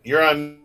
You're on.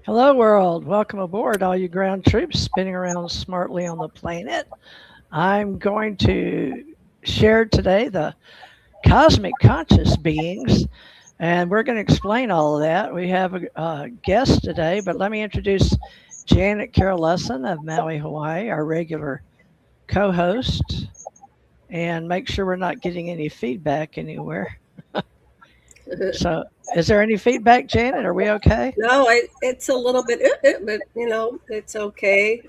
Hello, world. Welcome aboard, all you ground troops spinning around smartly on the planet. I'm going to share today the cosmic conscious beings, and we're going to explain all of that. We have a guest today, but let me introduce Janette Lessin of Maui, Hawaii, our regular co host, and make sure we're not getting any feedback anywhere. So, is there any feedback, Janet? Are we okay? No, it's a little bit, but it's okay.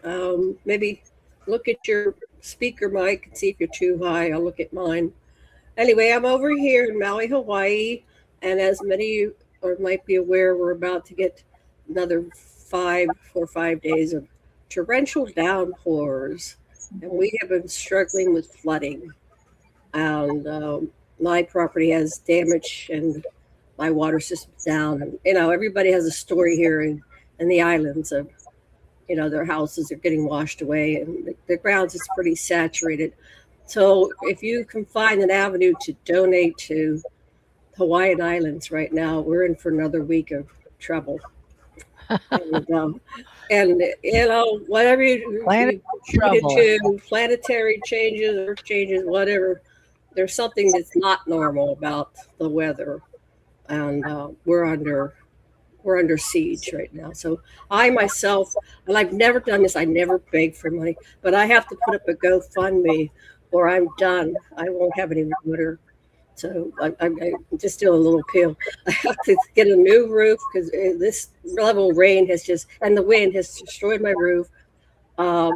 Maybe look at your speaker mic and see if you're too high. I'll look at mine. Anyway, I'm over here in Maui, Hawaii, and as many of you might be aware, we're about to get another 4 or 5 days of torrential downpours, and we have been struggling with flooding. And my property has damage and my water system's down, and everybody has a story here in the islands of their houses are getting washed away and the grounds is pretty saturated. So if you can find an avenue to donate to Hawaiian Islands right now, we're in for another week of trouble. and whatever you to planetary changes, earth changes, whatever, there's something that's not normal about the weather. And we're under siege right now. So I myself, and I've never done this, I never beg for money, but I have to put up a GoFundMe or I'm done. I won't have any water. So I'm just doing a little appeal. I have to get a new roof because this level of rain and the wind has destroyed my roof. I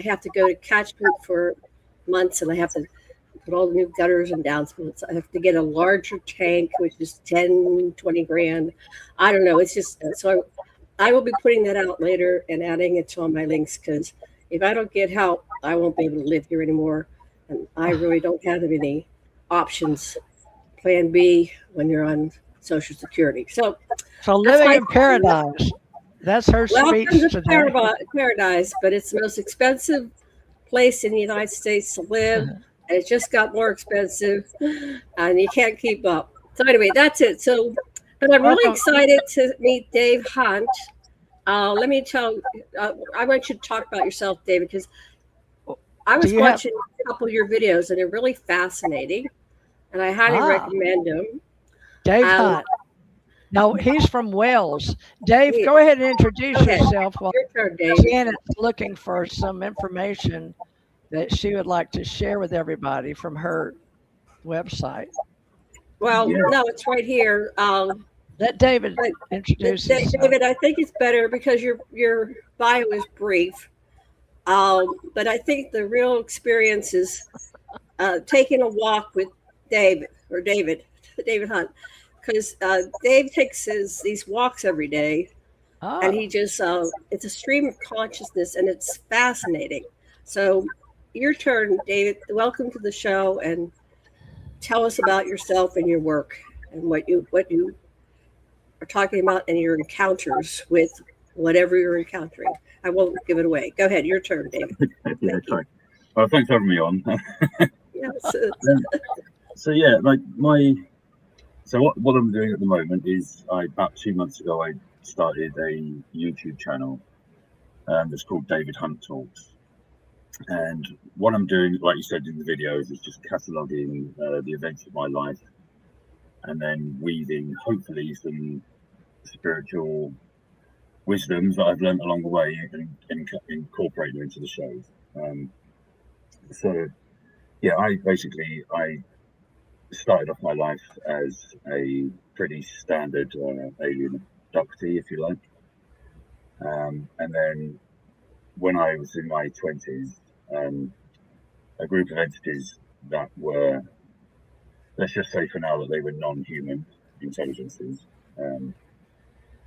have to go to catchment for months, and I have to put all the new gutters and downspouts. I have to get a larger tank, which is 10, 20 grand. I don't know. It's just, so I will be putting that out later and adding it to all my links, because if I don't get help, I won't be able to live here anymore. And I really don't have any options, plan B, when you're on Social Security. So living in paradise. That's her speech today. Paradise, but it's the most expensive place in the United States to live. And it just got more expensive, and you can't keep up. So anyway, that's it. So, but I'm really excited to meet Dave Hunt. Let me tell. I want you to talk about yourself, David, because I was watching a couple of your videos, and they're really fascinating, and I highly recommend them. Dave Hunt. No, he's from Wales. Dave, go ahead and introduce yourself while Janet's looking for some information that she would like to share with everybody from her website. Well, no, it's right here. Let David introduce himself. David, I think it's better because your bio is brief. But I think the real experience is taking a walk with David Hunt, because Dave takes these walks every day, and he just it's a stream of consciousness, and it's fascinating. So your turn, David. Welcome to the show, and tell us about yourself and your work and what you are talking about and your encounters with whatever you're encountering. I won't give it away. Go ahead, your turn, David. Sorry. Well, thanks for having me on. Yes. What I'm doing at the moment is about 2 months ago I started a YouTube channel that's called David Hunt Talks. And what I'm doing, like you said in the videos, is just cataloguing the events of my life and then weaving hopefully some spiritual wisdoms that I've learned along the way and incorporate them into the shows. So yeah, I started off my life as a pretty standard alien abductee, if you like. And then when I was in my 20s, a group of entities that were, let's just say for now that they were non-human intelligences,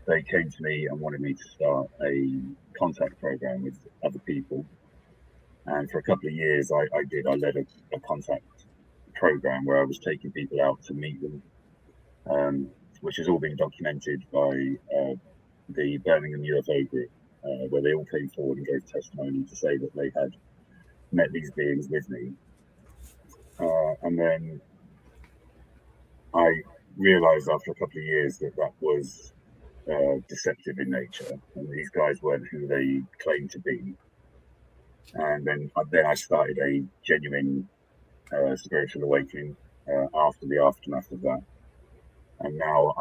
they came to me and wanted me to start a contact program with other people. And for a couple of years, I led a contact program where I was taking people out to meet them, which has all been documented by the Birmingham UFO group, where they all came forward and gave testimony to say that they had met these beings with me. And then I realized after a couple of years that was deceptive in nature, and these guys weren't who they claimed to be. And then I started a genuine spiritual awakening after the aftermath of that. And now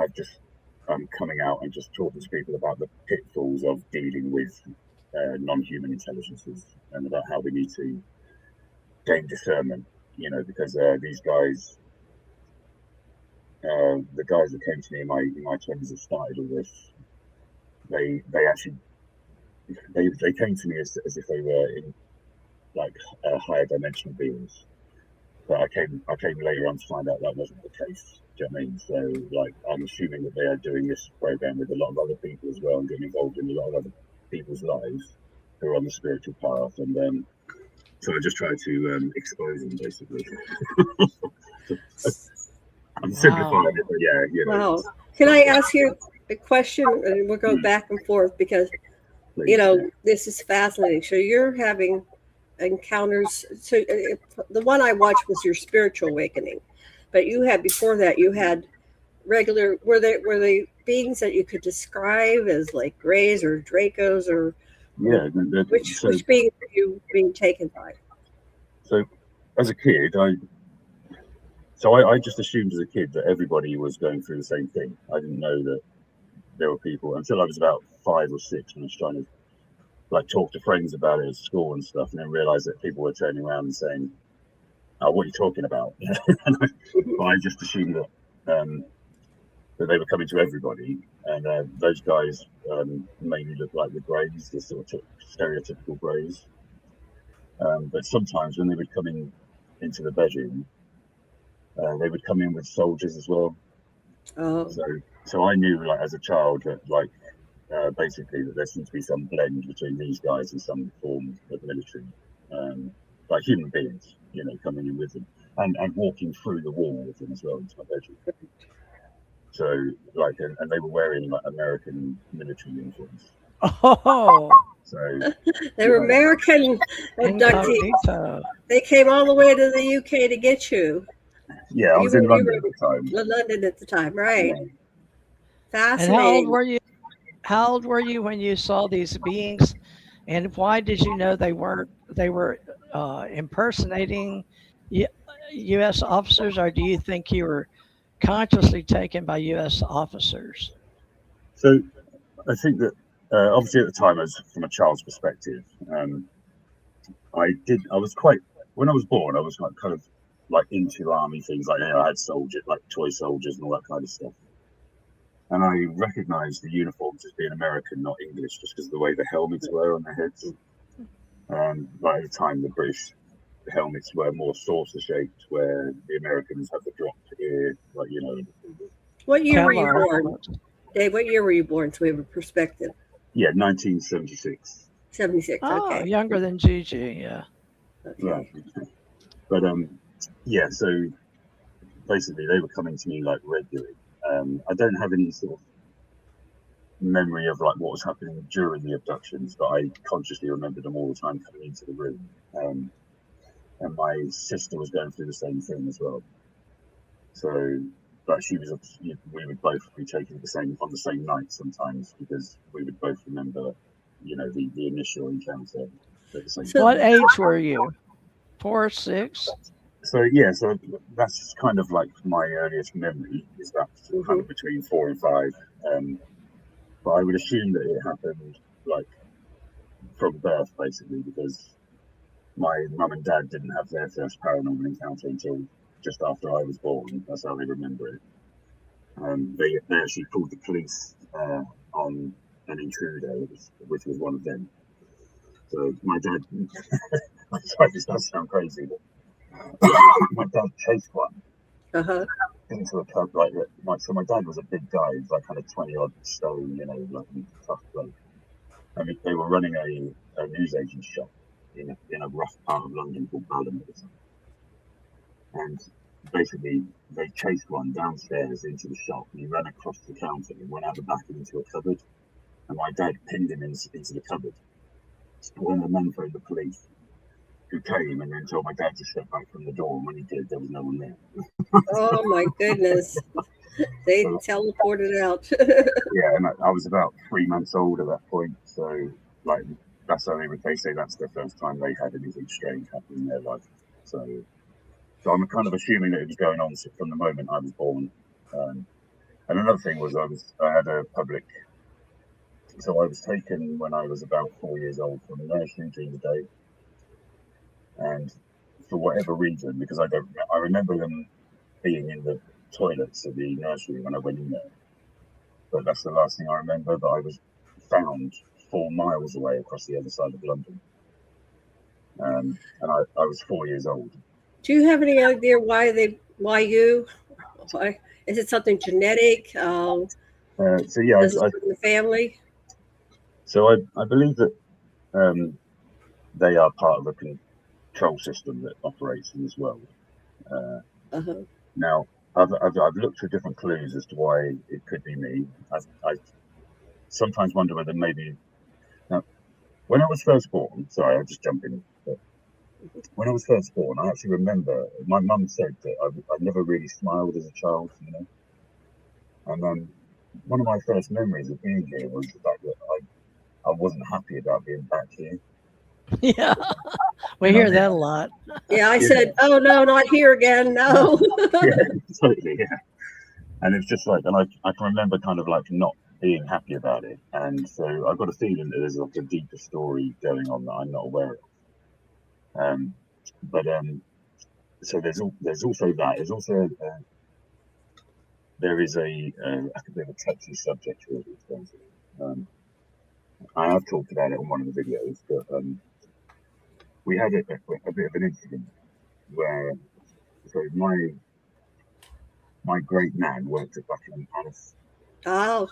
I'm coming out and just talking to people about the pitfalls of dealing with non-human intelligences and about how we need to gain discernment, because these guys, the guys that came to me in my 20s that started all this, they came to me as if they were in like higher dimensional beings. But I came later on to find out that wasn't the case. Do you know what I mean? So like I'm assuming that they are doing this program with a lot of other people as well and getting involved in a lot of other people's lives who are on the spiritual path, and so I just try to expose them basically. I'm simplifying it, but yeah, Wow. Can I ask you a question? And we'll go back and forth because this is fascinating. So you're having encounters. So the one I watched was your spiritual awakening, but you had before that you had regular. Were they beings that you could describe as like Greys or Dracos or which beings were you being taken by? So as a kid, I just assumed as a kid that everybody was going through the same thing. I didn't know that there were people until I was about 5 or 6 when I was trying to like talk to friends about it at school and stuff, and then realized that people were turning around and saying, "Oh, what are you talking about?" I just assumed that they were coming to everybody, and those guys mainly look like the Greys, the sort of stereotypical Greys. But sometimes when they would come into the bedroom, they would come in with soldiers as well. Oh. So I knew, like as a child, that like basically that there seemed to be some blend between these guys and some form of military, like human beings, coming in with them and walking through the wall with them as well into my bedroom. So like, and they were wearing like American military uniforms. Oh. So they were American abductees. They came all the way to the UK to get you. Yeah, I was in London at the time. London at the time, right? Yeah. Fascinating. And how old were you when you saw these beings, and why did you know they were impersonating U.S. officers, or do you think you were consciously taken by U.S. officers? So I think that obviously at the time, as from a child's perspective, when I was born, I was kind of like into army things, like I had soldiers, like toy soldiers and all that kind of stuff. And I recognized the uniforms as being American, not English, just because of the way the helmets were on their heads. But at the time, the British helmets were more saucer shaped, where the Americans had the dropped ear, like What year were you born, Dave? What year were you born? So we have a perspective. Yeah, 1976. 76. Oh, okay. Younger than Gigi. Yeah. Okay. Right. But yeah. So basically, they were coming to me like regularly. I don't have any sort of memory of like what was happening during the abductions, but I consciously remembered them all the time coming into the room. And my sister was going through the same thing as well. So, but we would both be taken on the same night sometimes, because we would both remember, the initial encounter at the same time. What age were you? 4 or 6? So yeah, so that's kind of like my earliest memory, is that kind of between 4 and 5. but I would assume that it happened like from birth, basically, because my mum and dad didn't have their first paranormal encounter until just after I was born. That's how they remember it. They actually called the police on an intruder, which was one of them. So my dad, I'm sorry, this does sound crazy, but my dad chased one into a pub like that. So my dad was a big guy, he was like kind of 20 odd stone, you know, like tough bloke. I mean, they were running a newsagent shop in a rough part of London called Balham at the time. And basically, they chased one downstairs into the shop, and he ran across the counter and went out the back into a cupboard. And my dad pinned him into the cupboard. So when the men phoned the police, who came and then told my dad to step back from the door, and when he did, there was no one there. Oh my goodness. They teleported out. Yeah, and I was about 3 months old at that point, so like that's how they say that's the first time they had anything strange happen in their life. So I'm kind of assuming that it was going on from the moment I was born. And another thing was I had a public. So I was taken when I was about 4 years old from the nursery during the day, and for whatever reason, because I remember them being in the toilets of the nursery when I went in there, but that's the last thing I remember. But I was found 4 miles away across the other side of London, and I was 4 years old. Do you have any idea why you? Why is it something genetic? So yeah, in the family. So I believe that they are part of a control system that operates in this world. Now, I've looked for different clues as to why it could be me. I sometimes wonder whether maybe. Now, when I was first born, sorry, I'll just jump in. But when I was first born, I actually remember my mum said that I never really smiled as a child, you know. And then one of my first memories of being here was the fact that I wasn't happy about being back here. Yeah, we hear that a lot. Yeah, I said, "Oh no, not here again, no." Yeah, totally. Yeah, and it's just like, and I can remember kind of like not being happy about it, and so I've got a feeling that there's like a deeper story going on that I'm not aware of. So there's also that. There's also there is a bit of a touchy subject really. I have talked about it on one of the videos, but we had a bit of an incident where my great nan worked at Buckingham Palace. Oh.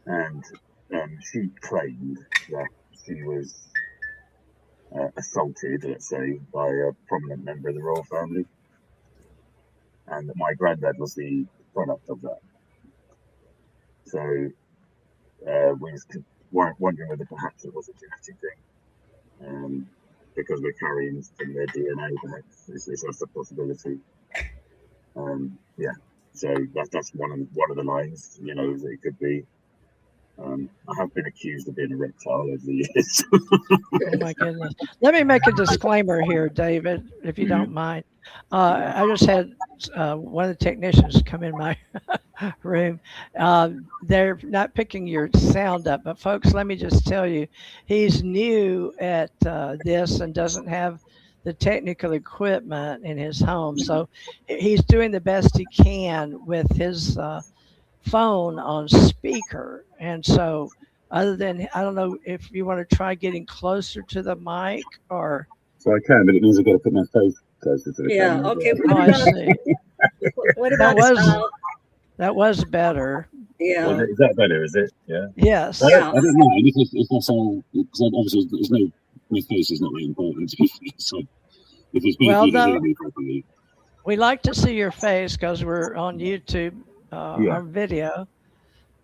And she claimed that she was assaulted, let's say, by a prominent member of the royal family, and that my granddad was the product of that. So we were wondering whether perhaps it was a genetic thing, because we're carrying in their DNA. Perhaps it's just a possibility. Yeah. So that's one of the lines, you know, that it could be. I have been accused of being a reptile over the years. Oh my goodness! Let me make a disclaimer here, David, if you don't mind. I just had one of the technicians come in my room. They're not picking your sound up, but folks, let me just tell you, he's new at this and doesn't have the technical equipment in his home, so he's doing the best he can with his phone on speaker. And so other than, I don't know if you want to try getting closer to the mic or. So I can, but it means I've got to put my face closer to the camera. Yeah, okay. I see. What about that was better. Yeah. Well, is that better, is it? Yeah. Yes. I don't know. If that's all, because obviously my face is not really important. So if it's better to hear me properly. We like to see your face because we're on YouTube. Our video,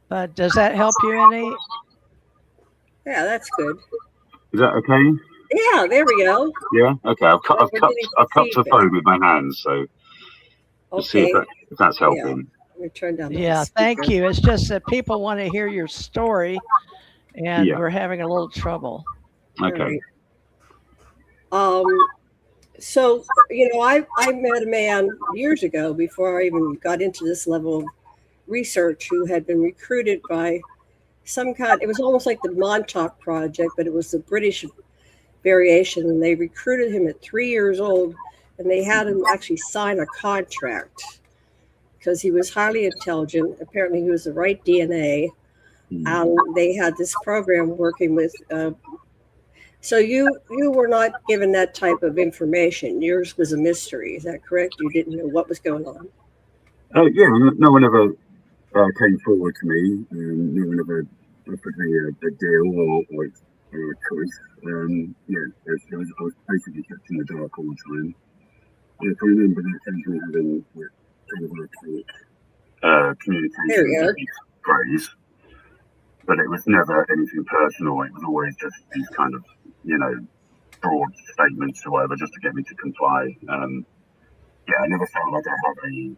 but does that help you any? Yeah, that's good. Is that okay? Yeah, there we go. Yeah, okay. I've cupped the phone with my hands, so let's see if that's helping. Let me turn down. Yeah, thank you. It's just that people want to hear your story, and we're having a little trouble. Okay. So, you know, I met a man years ago before I even got into this level of research who had been recruited by some kind. It was almost like the Montauk Project, but it was the British variation, and they recruited him at 3 years old, and they had him actually sign a contract because he was highly intelligent. Apparently, he was the right DNA. They had this program working with. So you were not given that type of information. Yours was a mystery. Is that correct? You didn't know what was going on. Yeah, no one ever came forward to me. No one ever offered me a deal or a choice. Yeah, I was basically kept in the dark all the time. I can remember that occasionally having kind of like communication phrase, but it was never anything personal. It was always just these kind of, broad statements or whatever, just to get me to comply. Yeah, I never felt like I had any,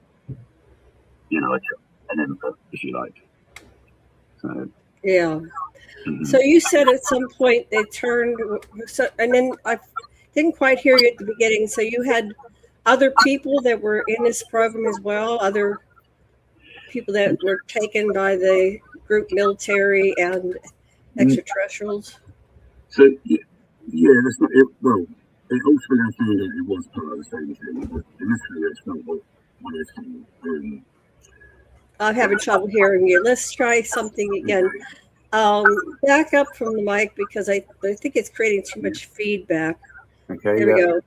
an input, if you like. So, yeah. So you said at some point they turned, and then I didn't quite hear you at the beginning. So you had other people that were in this program as well, other people that were taken by the group military and extraterrestrials? So, yeah, that's not it. Well, it ultimately I found out it was part of the same thing, but initially that's not what I thought. I'm having trouble hearing you. Let's try something again. Back up from the mic because I think it's creating too much feedback. Okay. There we go.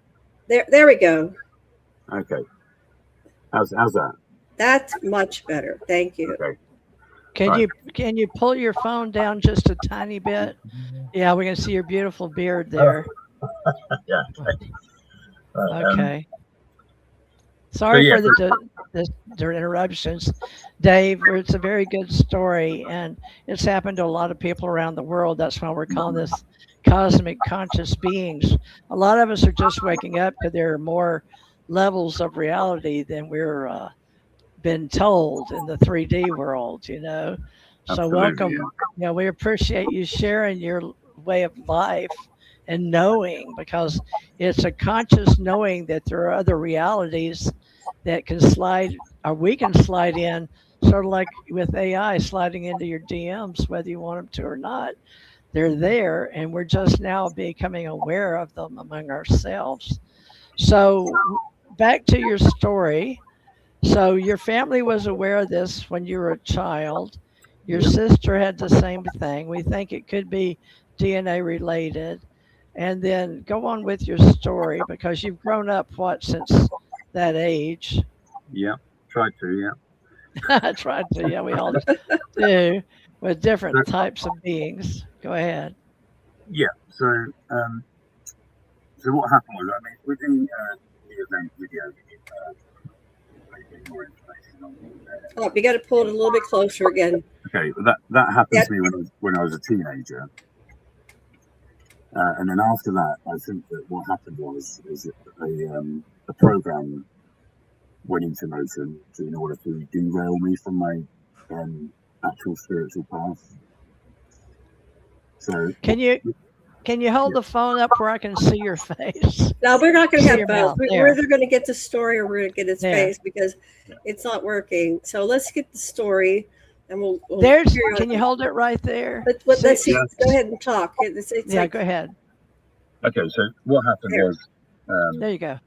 There we go. Okay. How's that? That's much better. Thank you. Okay. Can you pull your phone down just a tiny bit? Yeah, we can see your beautiful beard there. Yeah. Okay. Sorry for the interruptions, Dave. It's a very good story, and it's happened to a lot of people around the world. That's why we're calling this cosmic conscious beings. A lot of us are just waking up because there are more levels of reality than we're been told in the 3D world, So Absolutely, welcome. Yeah. We appreciate you sharing your way of life and knowing, because it's a conscious knowing that there are other realities that can slide, or we can slide in, sort of like with AI sliding into your DMs, whether you want them to or not. They're there, and we're just now becoming aware of them among ourselves. So back to your story. So your family was aware of this when you were a child. Your sister had the same thing. We think it could be DNA related. And then go on with your story, because you've grown up, since that age? Yeah, tried to, yeah. Tried to, yeah, we all do, with different types of beings. Go ahead. Yeah, so what happened was, with the event video, more information on Oh, you got to pull it a little bit closer again. Okay, that happened to me when I was a teenager. And then after that, I think that what happened was a program went into motion in order to derail me from my actual spiritual path. So can you hold the phone up where I can see your face? No, we're not going to have both. We're either going to get the story or we're going to get his face, because it's not working. So let's get the story. And we'll can you hold it right there? Let's see. Go ahead and talk. Go ahead. Okay, so what happened was, there you go.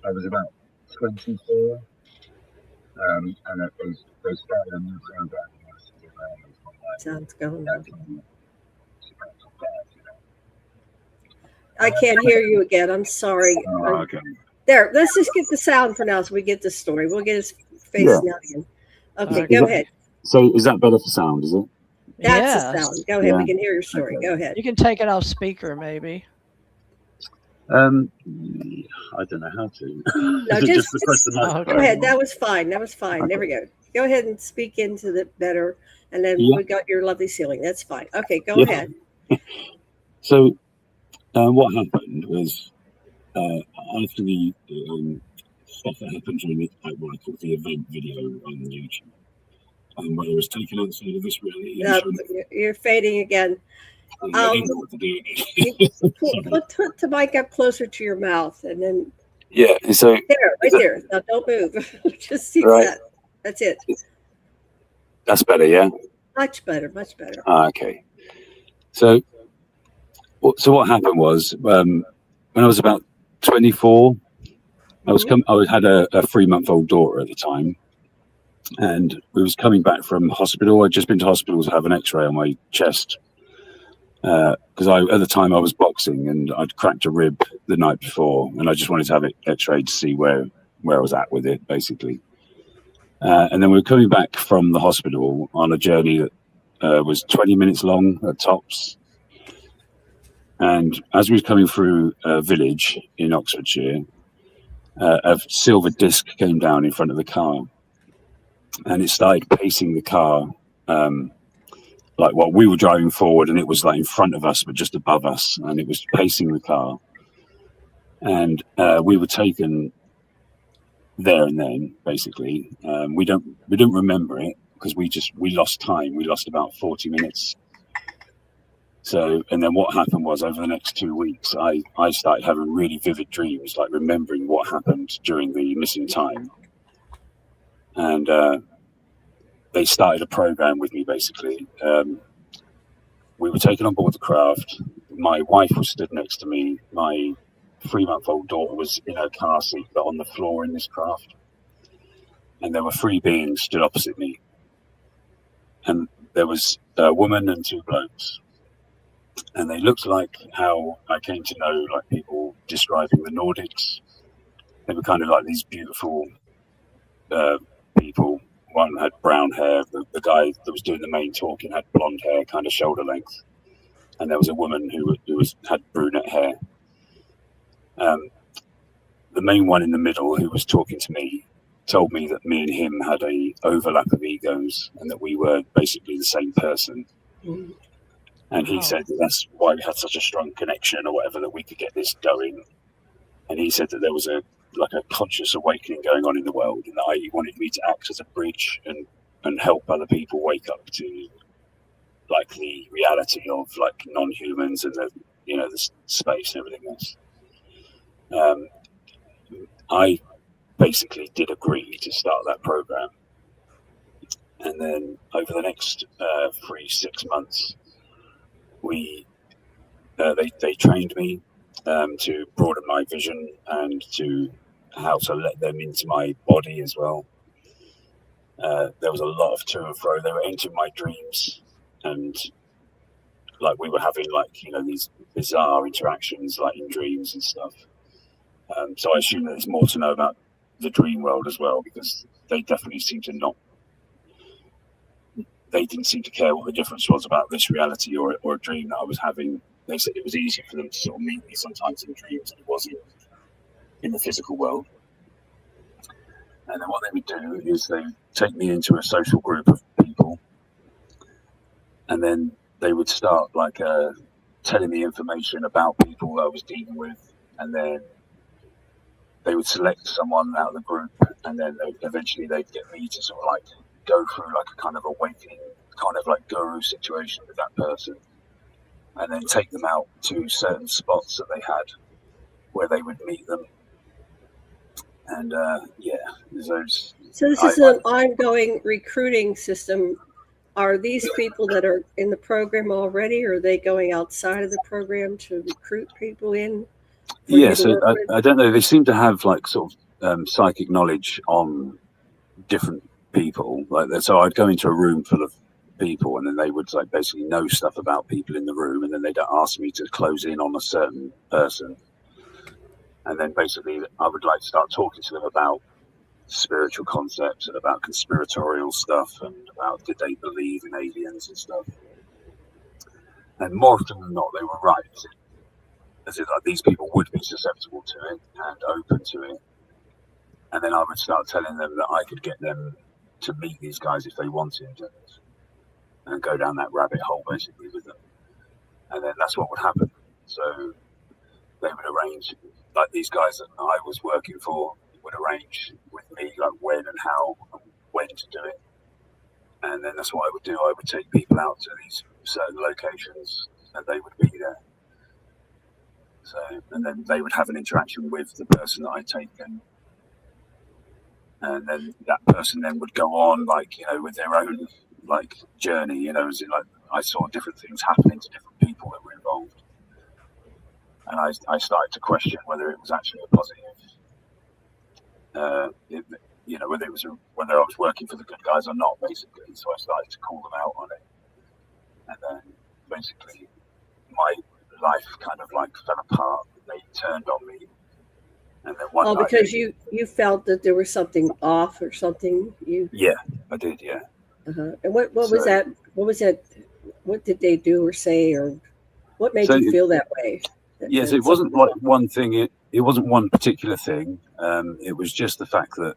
I was about 24, and they started a new program. Sounds going on. I can't hear you again. I'm sorry. Okay. There, let's just get the sound for now so we get the story. We'll get his face now again. Okay, go ahead. So is that better for sound, is it? That's the sound. Go ahead. We can hear your story. Okay. Go ahead. You can take it off speaker, maybe. I don't know how to. No, just go ahead. That was fine. Okay. There we go. Go ahead and speak into the better, and then we got your lovely ceiling. That's fine. Okay, go ahead. So what happened was, after the stuff that happened during the event video on YouTube, where it was taken outside of this reality. You're fading again. Put the mic up closer to your mouth, and then so right there. Now don't move. Just see that. That's it. That's better, yeah. Much better, much better. Okay. So what happened was, when I was about 24, I had a 3-month-old daughter at the time, and we was coming back from hospital. I'd just been to hospital to have an X-ray on my chest, because at the time I was boxing and I'd cracked a rib the night before, and I just wanted to have it X-rayed to see where I was at with it, basically. And then we were coming back from the hospital on a journey that was 20 minutes long at tops. And as we were coming through a village in Oxfordshire, a silver disc came down in front of the car, and it started pacing the car, we were driving forward, and it was like in front of us, but just above us, and it was pacing the car. And we were taken there and then, basically. We didn't remember it because we lost time. We lost about 40 minutes. So, and then what happened was, over the next 2 weeks, I started having really vivid dreams, like remembering what happened during the missing time. And they started a program with me, basically. We were taken on board the craft. My wife was stood next to me. My 3-month-old daughter was in her car seat, but on the floor in this craft. And there were 3 beings stood opposite me. And there was a woman and 2 blokes. And they looked like how I came to know, like, people describing the Nordics. They were kind of like these beautiful people. One had brown hair. The guy that was doing the main talking had blonde hair, kind of shoulder length. And there was a woman who had brunette hair. The main one in the middle, who was talking to me, told me that me and him had a overlap of egos, and that we were basically the same person. Mm. And he said that that's why we had such a strong connection, or whatever, that we could get this going. And he said that there was a conscious awakening going on in the world, and that he wanted me to act as a bridge and help other people wake up to, like, the reality of, like, non-humans and the space and everything else. I basically did agree to start that program, and then over the next 6 months, they trained me to broaden my vision and to how to let them into my body as well. There was a lot of to and fro. They were entering my dreams, and like we were having these bizarre interactions, like in dreams and stuff. So I assume that there's more to know about the dream world as well, because they definitely seem to they didn't seem to care what the difference was about this reality or a dream that I was having. They said it was easier for them to sort of meet me sometimes in dreams than it was in the physical world. And then what they would do is they take me into a social group of people, and then they would start telling me information about people that I was dealing with, and then they would select someone out of the group, and then eventually they'd get me to sort of go through a kind of awakening, kind of like guru situation with that person, and then take them out to certain spots that they had where they would meet them. And those. So this is an ongoing recruiting system. Are these people that are in the program already, or are they going outside of the program to recruit people in? Yeah, so I don't know. They seem to have sort of psychic knowledge on different people. So I'd go into a room full of people, and then they would basically know stuff about people in the room, and then they'd ask me to close in on a certain person. And then basically I would start talking to them about spiritual concepts and about conspiratorial stuff, and about did they believe in aliens and stuff. And more often than not, they were right. As if these people would be susceptible to it and open to it. And then I would start telling them that I could get them to meet these guys if they wanted, and go down that rabbit hole basically with them. And then that's what would happen. So they would arrange, these guys that I was working for would arrange with me when and how and when to do it. And then that's what I would do. I would take people out to these certain locations, and they would be there. So, and then they would have an interaction with the person that I'd taken. And then that person then would go on, with their own like journey, you know, as in like I saw different things happening to different people that were involved, and I started to question whether it was actually a positive, you know, whether I was working for the good guys or not, basically. So I started to call them out on it, and then basically my life kind of like fell apart. They turned on me, and then one night, because you felt that there was something off or something. Yeah, I did. Yeah. And what was that? What was that? What did they do or say, or what made you feel that way? Yes, it wasn't like one thing. It wasn't one particular thing. It was just the fact that,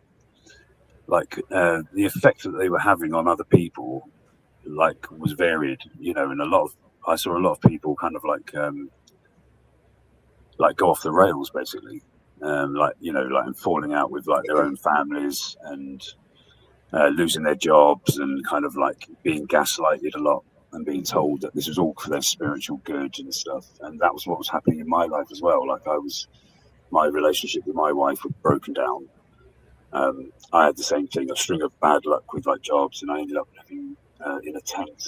like, the effect that they were having on other people, like, was varied. You know, and I saw a lot of people kind of like go off the rails, basically. Like, you know, like falling out with like their own families and losing their jobs and kind of like being gaslighted a lot and being told that this was all for their spiritual good and stuff. And that was what was happening in my life as well. Like my relationship with my wife was broken down. I had the same thing, a string of bad luck with like jobs, and I ended up living in a tent.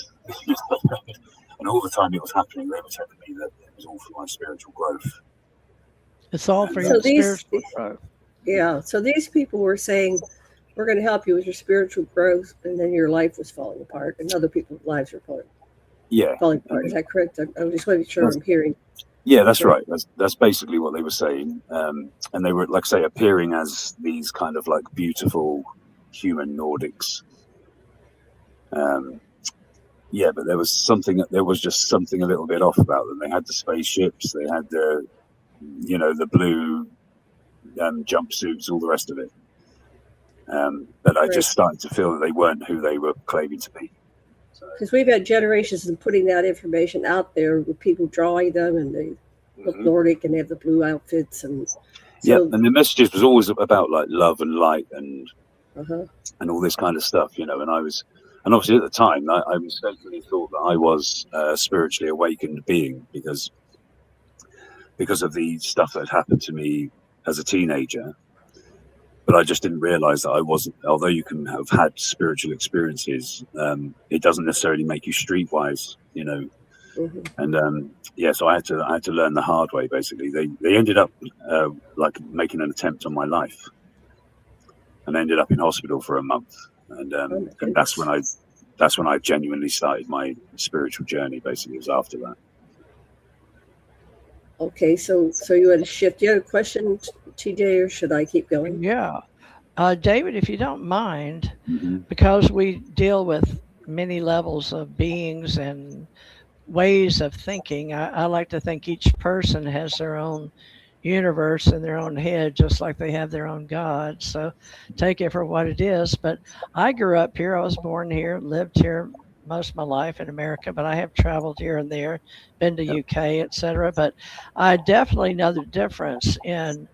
And all the time it was happening, they were telling me that it was all for my spiritual growth. It's all for your spiritual growth. Yeah. So these people were saying, we're going to help you with your spiritual growth, and then your life was falling apart, and other people's lives are falling apart. Is that correct? I just want to be sure I'm hearing. Yeah, that's right. That's basically what they were saying. And they were, like, say, appearing as these kind of like beautiful human Nordics. Yeah, but there was just something a little bit off about them. They had the spaceships, they had the, you know, the blue jumpsuits, all the rest of it. But I just started to feel that they weren't who they were claiming to be. Because we've had generations of putting that information out there with people drawing them, and they look Nordic and they have the blue outfits, and and the messages was always about like love and light and all this kind of stuff, you know. And obviously at the time I mistakenly thought that I was a spiritually awakened being because of the stuff that had happened to me as a teenager. But I just didn't realize that I wasn't, although you can have had spiritual experiences, it doesn't necessarily make you streetwise, you know. And so I had to learn the hard way, basically. They ended up like making an attempt on my life, and I ended up in hospital for a month. And that's when I genuinely started my spiritual journey. Basically, it was after that. Okay, so you had a shift. Do you have a question, TJ, or should I keep going? Yeah. David, if you don't mind, because we deal with many levels of beings and ways of thinking, I like to think each person has their own universe in their own head, just like they have their own God. So take it for what it is. But I grew up here. I was born here, lived here most of my life in America, but I have traveled here and there, been to UK, etc. But I definitely know the difference in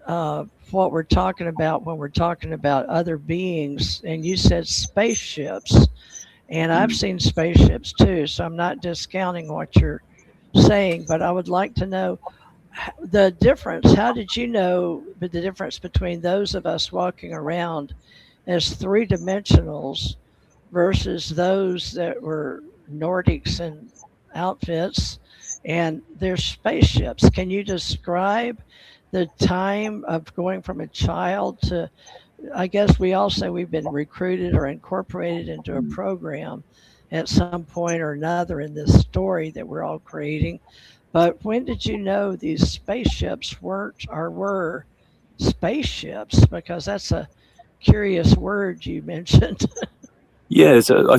what we're talking about when we're talking about other beings. And you said spaceships, and I've seen spaceships too, so I'm not discounting what you're saying, but I would like to know the difference. How did you know the difference between those of us walking around as three-dimensionals versus those that were Nordics in outfits and their spaceships? Can you describe the time of going from a child to, I guess we all say we've been recruited or incorporated into a program at some point or another in this story that we're all creating. But when did you know these spaceships weren't or were spaceships? Because that's a curious word you mentioned. Yeah, so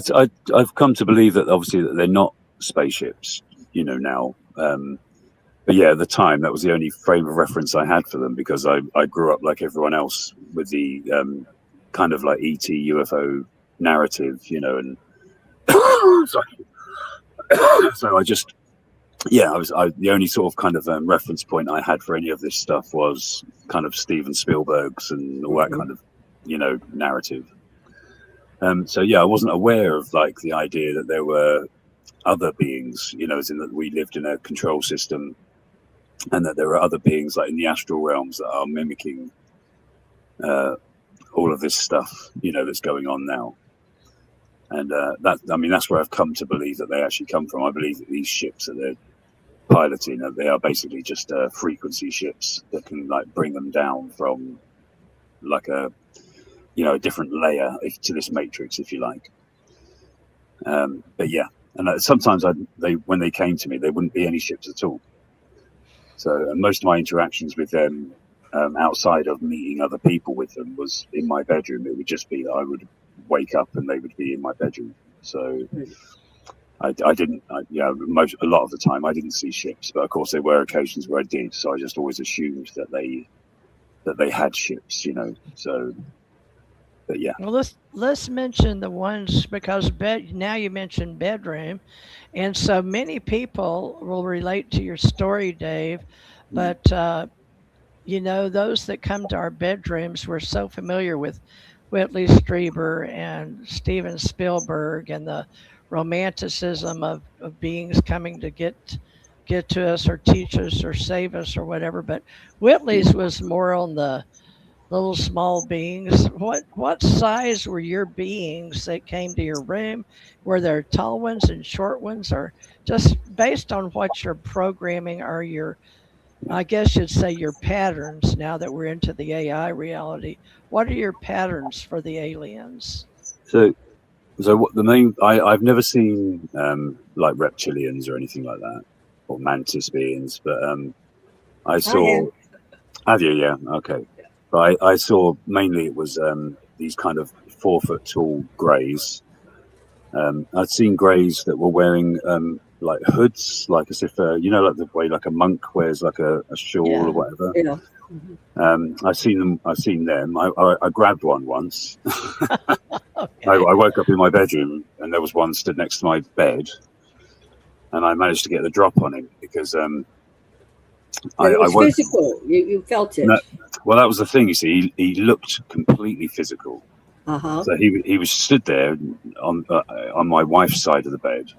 I've come to believe that obviously that they're not spaceships, you know, now. But yeah, at the time, that was the only frame of reference I had for them, because I grew up like everyone else with the kind of like ET UFO narrative, you know, and so I just, the only sort of kind of reference point I had for any of this stuff was kind of Steven Spielberg's and all that kind of, you know, narrative. So yeah, I wasn't aware of like the idea that there were other beings, you know, as in that we lived in a control system, and that there are other beings like in the astral realms that are mimicking all of this stuff, you know, that's going on now. And that's where I've come to believe that they actually come from. I believe that these ships that they're piloting, they are basically just frequency ships that can like bring them down from like a different layer to this matrix, if you like. But yeah, and sometimes when they came to me, there wouldn't be any ships at all. So most of my interactions with them, outside of meeting other people with them, was in my bedroom. It would just be that I would wake up and they would be in my bedroom. So a lot of the time I didn't see ships, but of course there were occasions where I did. So I just always assumed that they had ships, So, but yeah. Well, let's mention the ones, because now you mentioned bedroom, and so many people will relate to your story, Dave. But those that come to our bedrooms, we're so familiar with Whitley Strieber and Steven Spielberg and the romanticism of beings coming to get to us or teach us or save us or whatever. But Whitley's was more on the little small beings. What size were your beings that came to your room? Were there tall ones and short ones, or just based on what your programming or your, I guess you'd say, your patterns, now that we're into the AI reality? What are your patterns for the aliens? So what the main, I've never seen like reptilians or anything like that, or mantis beings, but I saw. Have you? Yeah. Okay. But I saw mainly it was these kind of 4 foot tall greys. I'd seen greys that were wearing like hoods, like as if like the way like a monk wears like a shawl or whatever. Yeah. I've seen them. I grabbed one once. Okay. I woke up in my bedroom and there was one stood next to my bed, and I managed to get the drop on him because it was physical. You felt it. No, well, that was the thing. You see, he looked completely physical. So he was stood there on my wife's side of the bed,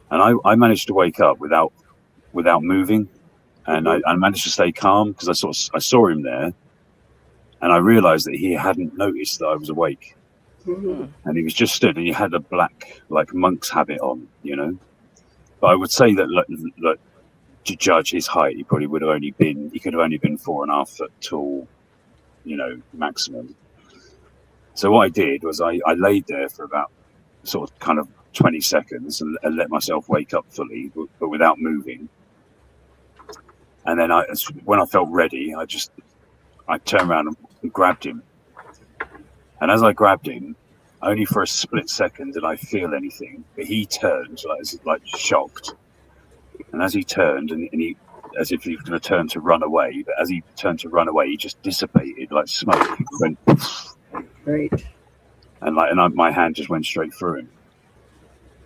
and I managed to wake up without moving, and I managed to stay calm because I saw him there, and I realised that he hadn't noticed that I was awake, and he was just stood, and he had a black like monk's habit on, But I would say that to judge his height, he could have only been 4.5 foot tall, maximum. So what I did was I laid there for about sort of kind of 20 seconds and let myself wake up fully, but without moving. And then when I felt ready, I turned around and grabbed him. And as I grabbed him, only for a split second did I feel anything, but he turned like shocked. And as he turned, and he, as if he was going to turn to run away, but as he turned to run away, he just dissipated like smoke. He went, right. And my hand just went straight through him.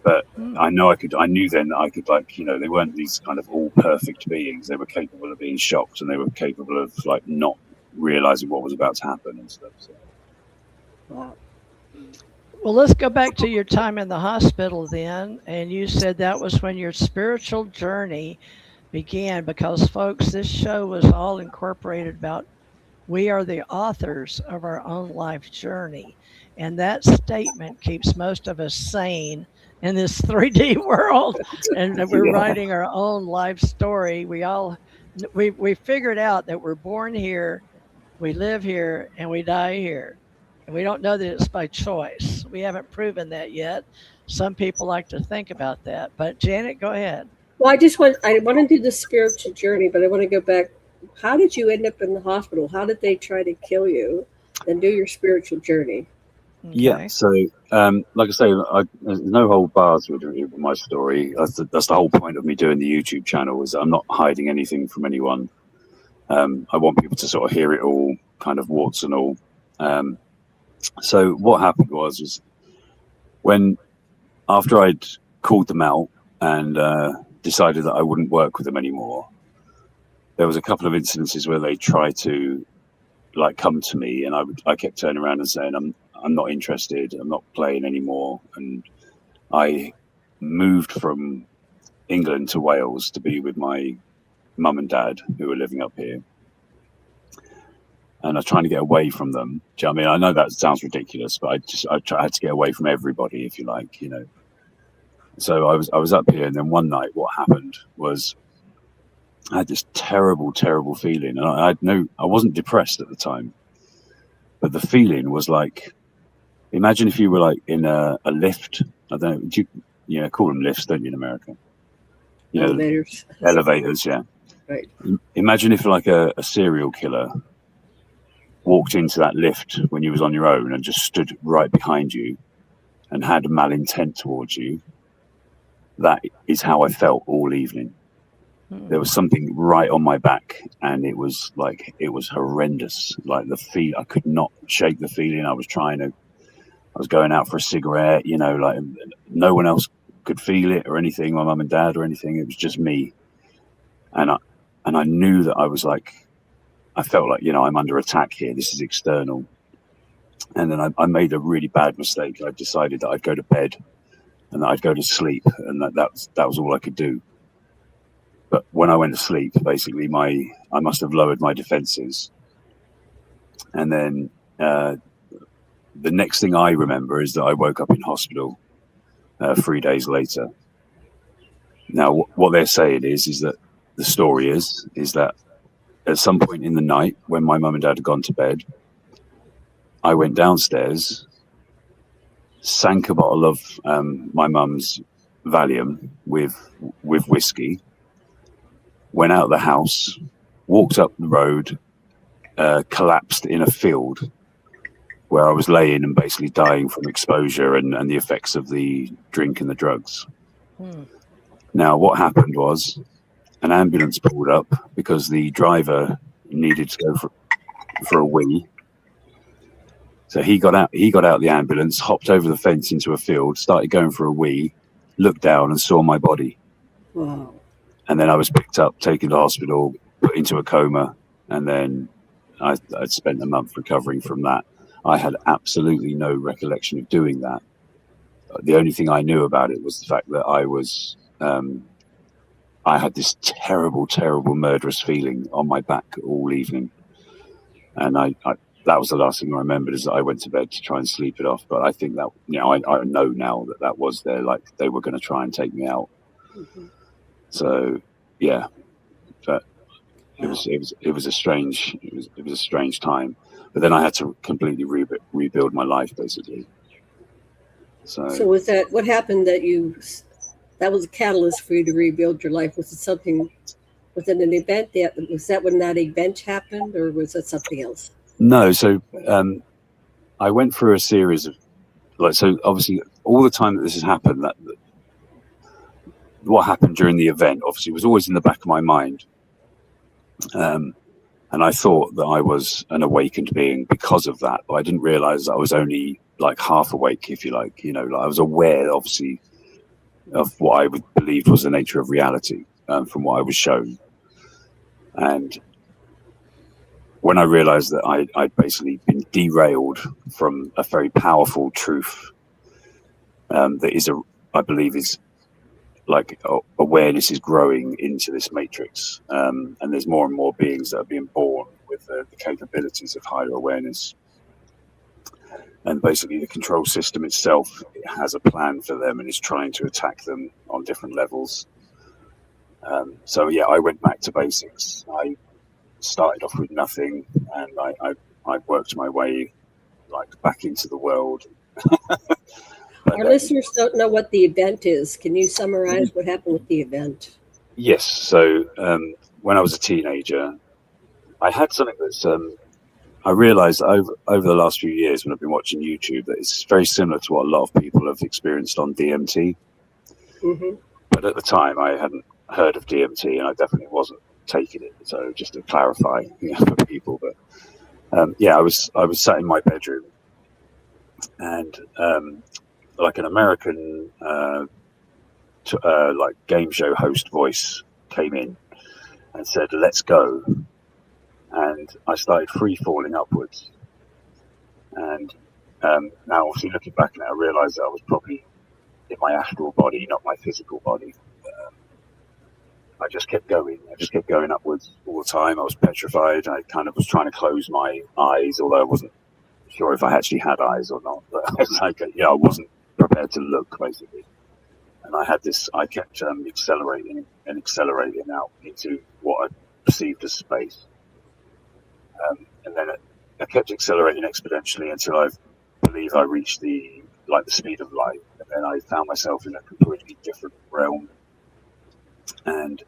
But I knew then that I could, they weren't these kind of all perfect beings. They were capable of being shocked, and they were capable of not realizing what was about to happen and stuff. So. Wow. Well, let's go back to your time in the hospital then. And you said that was when your spiritual journey began, because, folks, this show was all incorporated about we are the authors of our own life journey. And that statement keeps most of us sane in this 3D world. And we're writing our own life story. We figured out that we're born here, we live here, and we die here. And we don't know that it's by choice. We haven't proven that yet. Some people like to think about that. But Janet, go ahead. Well, I want to do the spiritual journey, but I want to go back. How did you end up in the hospital? How did they try to kill you and do your spiritual journey? Okay. Yeah, so like I say, there's no hold bars with my story. That's the whole point of me doing the YouTube channel, is that I'm not hiding anything from anyone. I want people to sort of hear it all, kind of warts and all. So what happened was when, after I'd called them out and decided that I wouldn't work with them anymore, there was a couple of instances where they tried to come to me, and I kept turning around and saying, I'm not interested, I'm not playing anymore. And I moved from England to Wales to be with my mum and dad, who were living up here. and I was trying to get away from them. Do you know what I mean? I know that sounds ridiculous, but I had to get away from everybody, if you like, you know. So I was up here, and then one night, what happened was I had this terrible, terrible feeling, and I wasn't depressed at the time, but the feeling was like, imagine if you were like in a lift. I don't know, you call them lifts, don't you, in America? You know, Elevators. Elevators, yeah. Right. Imagine if like a serial killer walked into that lift when you was on your own and just stood right behind you and had malintent towards you. That is how I felt all evening. There was something right on my back, and it was horrendous. Like I could not shake the feeling. I was going out for a cigarette, you know, like no one else could feel it or anything, my mum and dad or anything. It was just me. And I knew that I felt like, you know, I'm under attack here. This is external. And then I made a really bad mistake. I decided that I'd go to bed and that I'd go to sleep, and that was all I could do. But when I went to sleep, basically I must have lowered my defenses. And then the next thing I remember is that I woke up in hospital 3 days later. Now, what they're saying is that the story is that at some point in the night, when my mum and dad had gone to bed, I went downstairs, sank a bottle of my mum's Valium with whiskey, went out of the house, walked up the road, collapsed in a field where I was laying and basically dying from exposure and the effects of the drink and the drugs. Now, what happened was an ambulance pulled up because the driver needed to go for a wee. So he got out of the ambulance, hopped over the fence into a field, started going for a wee, looked down and saw my body. Wow. And then I was picked up, taken to hospital, put into a coma, and then I'd spent a month recovering from that. I had absolutely no recollection of doing that. The only thing I knew about it was the fact that I had this terrible, terrible murderous feeling on my back all evening. And that was the last thing I remembered, is that I went to bed to try and sleep it off. But I think that, you know, I know now that was there, like they were going to try and take me out. Mm-hmm. So, yeah, but it was a strange time. But then I had to completely rebuild my life, basically. So was that what happened that was a catalyst for you to rebuild your life? Was it an event was that when that event happened, or was it something else? No. So I went through a series of so obviously all the time that this has happened, that what happened during the event obviously was always in the back of my mind. And I thought that I was an awakened being because of that, but I didn't realize I was only like half awake, if you like. You know, like I was aware, obviously, of what I believed was the nature of reality from what I was shown. And when I realized that I'd basically been derailed from a very powerful truth that I believe is like awareness is growing into this matrix, and there's more and more beings that are being born with the capabilities of higher awareness. And basically the control system itself, it has a plan for them and is trying to attack them on different levels. So yeah, I went back to basics. I started off with nothing, and I worked my way like back into the world. Our listeners don't know what the event is. Can you summarize what happened with the event? Yes. So when I was a teenager, I had something that's I realized over the last few years when I've been watching YouTube that it's very similar to what a lot of people have experienced on DMT. Mm-hmm. But at the time, I hadn't heard of DMT, and I definitely wasn't taking it. So just to clarify, for people, but yeah, I was sat in my bedroom, and like an American like game show host voice came in and said, "Let's go." And I started free falling upwards. And now, obviously, looking back at it, I realized that I was probably in my astral body, not my physical body. I just kept going. I just kept going upwards all the time. I was petrified. I kind of was trying to close my eyes, although I wasn't sure if I actually had eyes or not. But it's like, I wasn't prepared to look, basically. And I had this, I kept accelerating and accelerating out into what I perceived as space. And then I kept accelerating exponentially until I believe I reached the speed of light. And then I found myself in a completely different realm. And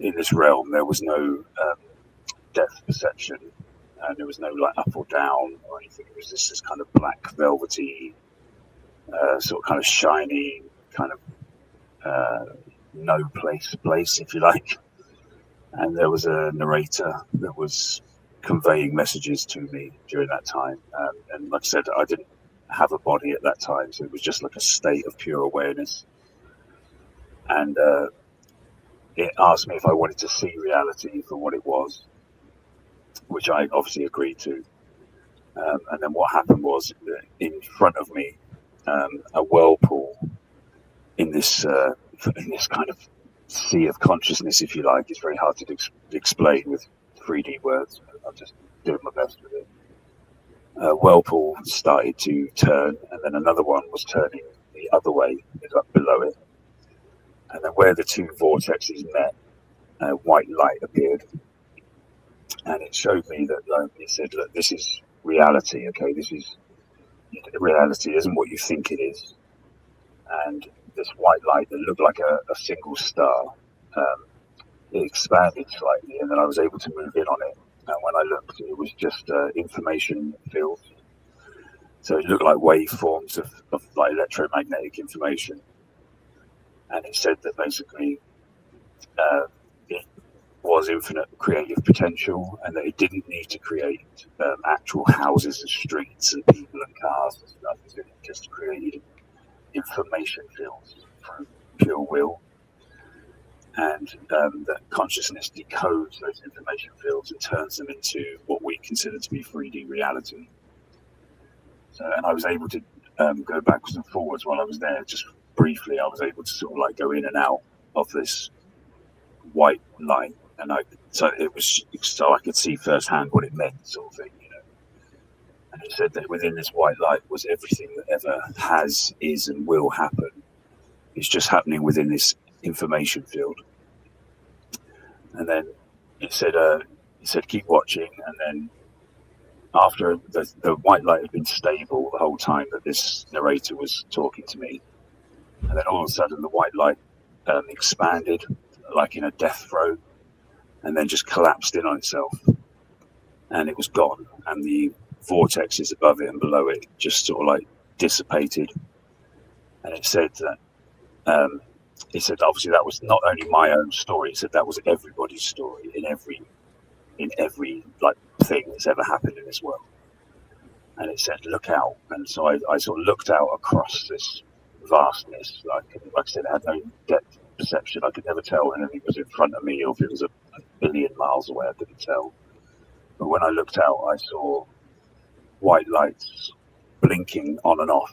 in this realm, there was no depth perception, and there was no up or down or anything. It was just this kind of black, velvety, sort of kind of shiny, kind of no place, if you like. And there was a narrator that was conveying messages to me during that time. And like I said, I didn't have a body at that time, so it was just like a state of pure awareness. And it asked me if I wanted to see reality for what it was, which I obviously agreed to. And then what happened was, in front of me, a whirlpool in this kind of sea of consciousness, if you like. It's very hard to explain with 3D words. I'm just doing my best with it. A whirlpool started to turn, and then another one was turning the other way, up below it. And then where the two vortexes met, white light appeared. And it showed me that, it said, look, this is reality, okay? This is reality, isn't what you think it is. And this white light that looked like a single star, it expanded slightly, and then I was able to move in on it. And when I looked, it was just information fields. So it looked like waveforms of like electromagnetic information. And it said that basically it was infinite creative potential, and that it didn't need to create actual houses and streets and people and cars and stuff. It just created information fields through pure will. And that consciousness decodes those information fields and turns them into what we consider to be 3D reality. So, and I was able to go backwards and forwards while I was there. Just briefly, I was able to sort of like go in and out of this white light, and so I could see firsthand what it meant, sort of thing, you know. And it said that within this white light was everything that ever has, is, and will happen. It's just happening within this information field. And then it said keep watching. And then after the white light had been stable the whole time that this narrator was talking to me, and then all of a sudden the white light expanded like in a death throe, and then just collapsed in on itself, and it was gone, and the vortexes above it and below it just sort of like dissipated. And it said that obviously that was not only my own story, it said that was everybody's story in every like thing that's ever happened in this world. And it said, look out. And so I sort of looked out across this vastness. Like I said, I had no depth perception. I could never tell when anything was in front of me or if it was a billion miles away. I couldn't tell. But when I looked out, I saw white lights blinking on and off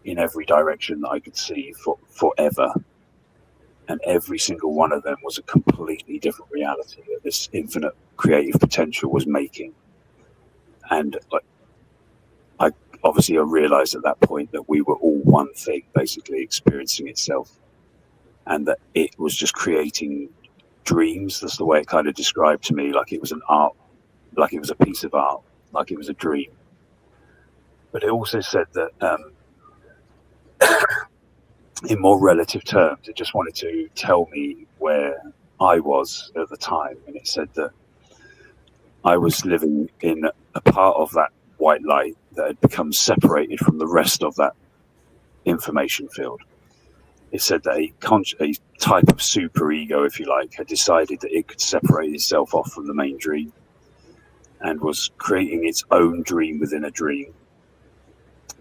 in every direction that I could see forever. And every single one of them was a completely different reality that this infinite creative potential was making. And I realized at that point that we were all one thing, basically experiencing itself, and that it was just creating dreams. That's the way it kind of described to me, like it was an art, like it was a piece of art, like it was a dream. But it also said that in more relative terms, it just wanted to tell me where I was at the time. And it said that I was living in a part of that white light that had become separated from the rest of that information field. It said that a type of superego, if you like, had decided that it could separate itself off from the main dream and was creating its own dream within a dream.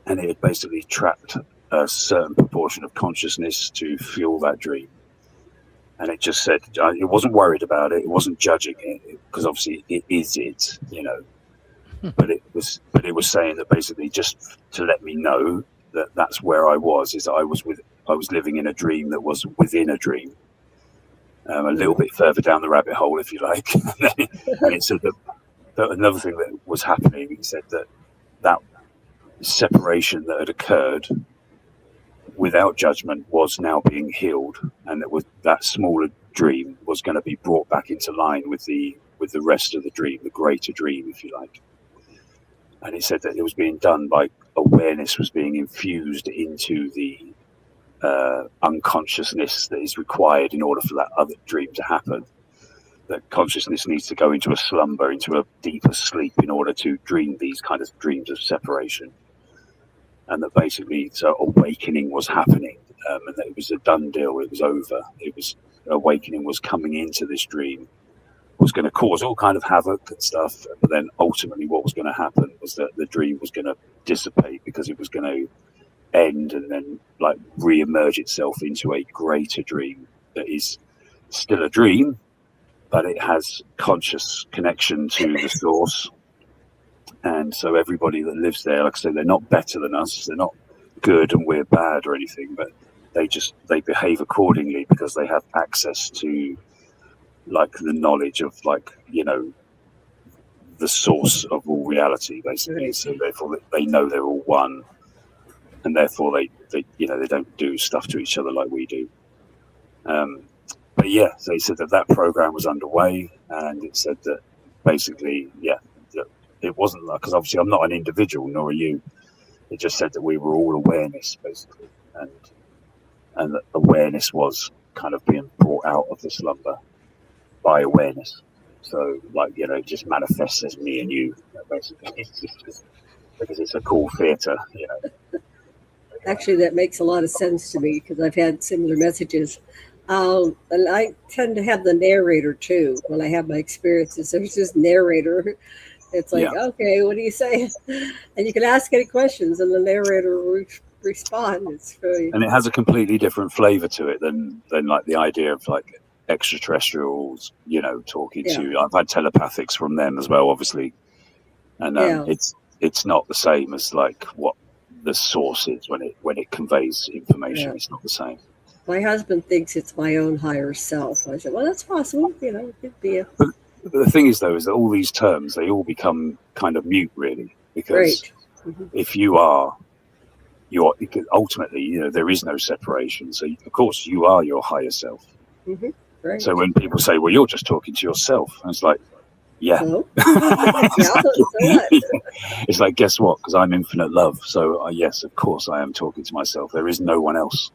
And it had basically trapped a certain proportion of consciousness to fuel that dream. And it just said, it wasn't worried about it, it wasn't judging it, because obviously it is it, you know. But it was saying that basically just to let me know that that's where I was, is I was living in a dream that was within a dream. a little bit further down the rabbit hole, if you like. And it said that another thing that was happening, he said that separation that had occurred without judgment was now being healed, and that smaller dream was going to be brought back into line with the rest of the dream, the greater dream, if you like. And he said that it was being done by awareness was being infused into the unconsciousness that is required in order for that other dream to happen. That consciousness needs to go into a slumber, into a deeper sleep, in order to dream these kind of dreams of separation. And that basically, so awakening was happening, and that it was a done deal. It was over. Awakening was coming into this dream, was going to cause all kind of havoc and stuff. But then ultimately, what was going to happen was that the dream was going to dissipate, because it was going to end and then like re-emerge itself into a greater dream that is still a dream, but it has conscious connection to the source. And so everybody that lives there, like I say, they're not better than us. They're not good and we're bad or anything, but they behave accordingly because they have access to like the knowledge of, like, you know, the source of all reality, basically. So therefore they know they're all one, and therefore they you know, they don't do stuff to each other like we do. But yeah, so he said that program was underway, and it said that basically, yeah, that it wasn't like, because obviously I'm not an individual, nor are you. It just said that we were all awareness, basically, and that awareness was kind of being brought out of the slumber by awareness. So, like, you know, it just manifests as me and you, basically. It's just because it's a cool theatre, you know. Actually, that makes a lot of sense to me, because I've had similar messages. And I tend to have the narrator too when I have my experiences. There's this narrator. It's like, okay, what do you say? And you can ask any questions, and the narrator will respond. It's really, and it has a completely different flavor to it than like the idea of like extraterrestrials, you know, talking to you. I've had telepathics from them as well, obviously, and it's not the same as like what the source is when it conveys information. It's not the same. My husband thinks it's my own higher self. I said, well, that's possible. You know, it could be. But the thing is, though, is that all these terms, they all become kind of mute, really, because if you're ultimately, you know, there is no separation. So of course you are your higher self. Right. So when people say, well, you're just talking to yourself, and it's like, yeah. So? It's like, guess what? Because I'm infinite love. So yes, of course I am talking to myself. There is no one else.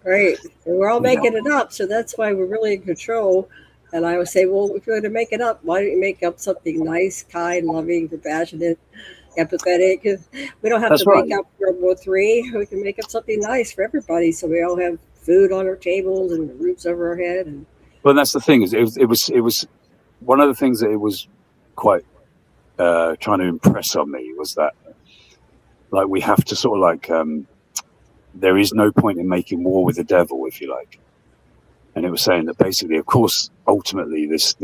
Right. And we're all making it up. So that's why we're really in control. And I would say, well, if you're going to make it up, why don't you make up something nice, kind, loving, compassionate, empathetic? We don't have to make up World War III. We can make up something nice for everybody, so we all have food on our tables and roofs over our head. And well, that's the thing, is it was one of the things that it was quite trying to impress on me was that, like, we have to sort of like there is no point in making war with the devil, if you like. And it was saying that basically, of course, ultimately this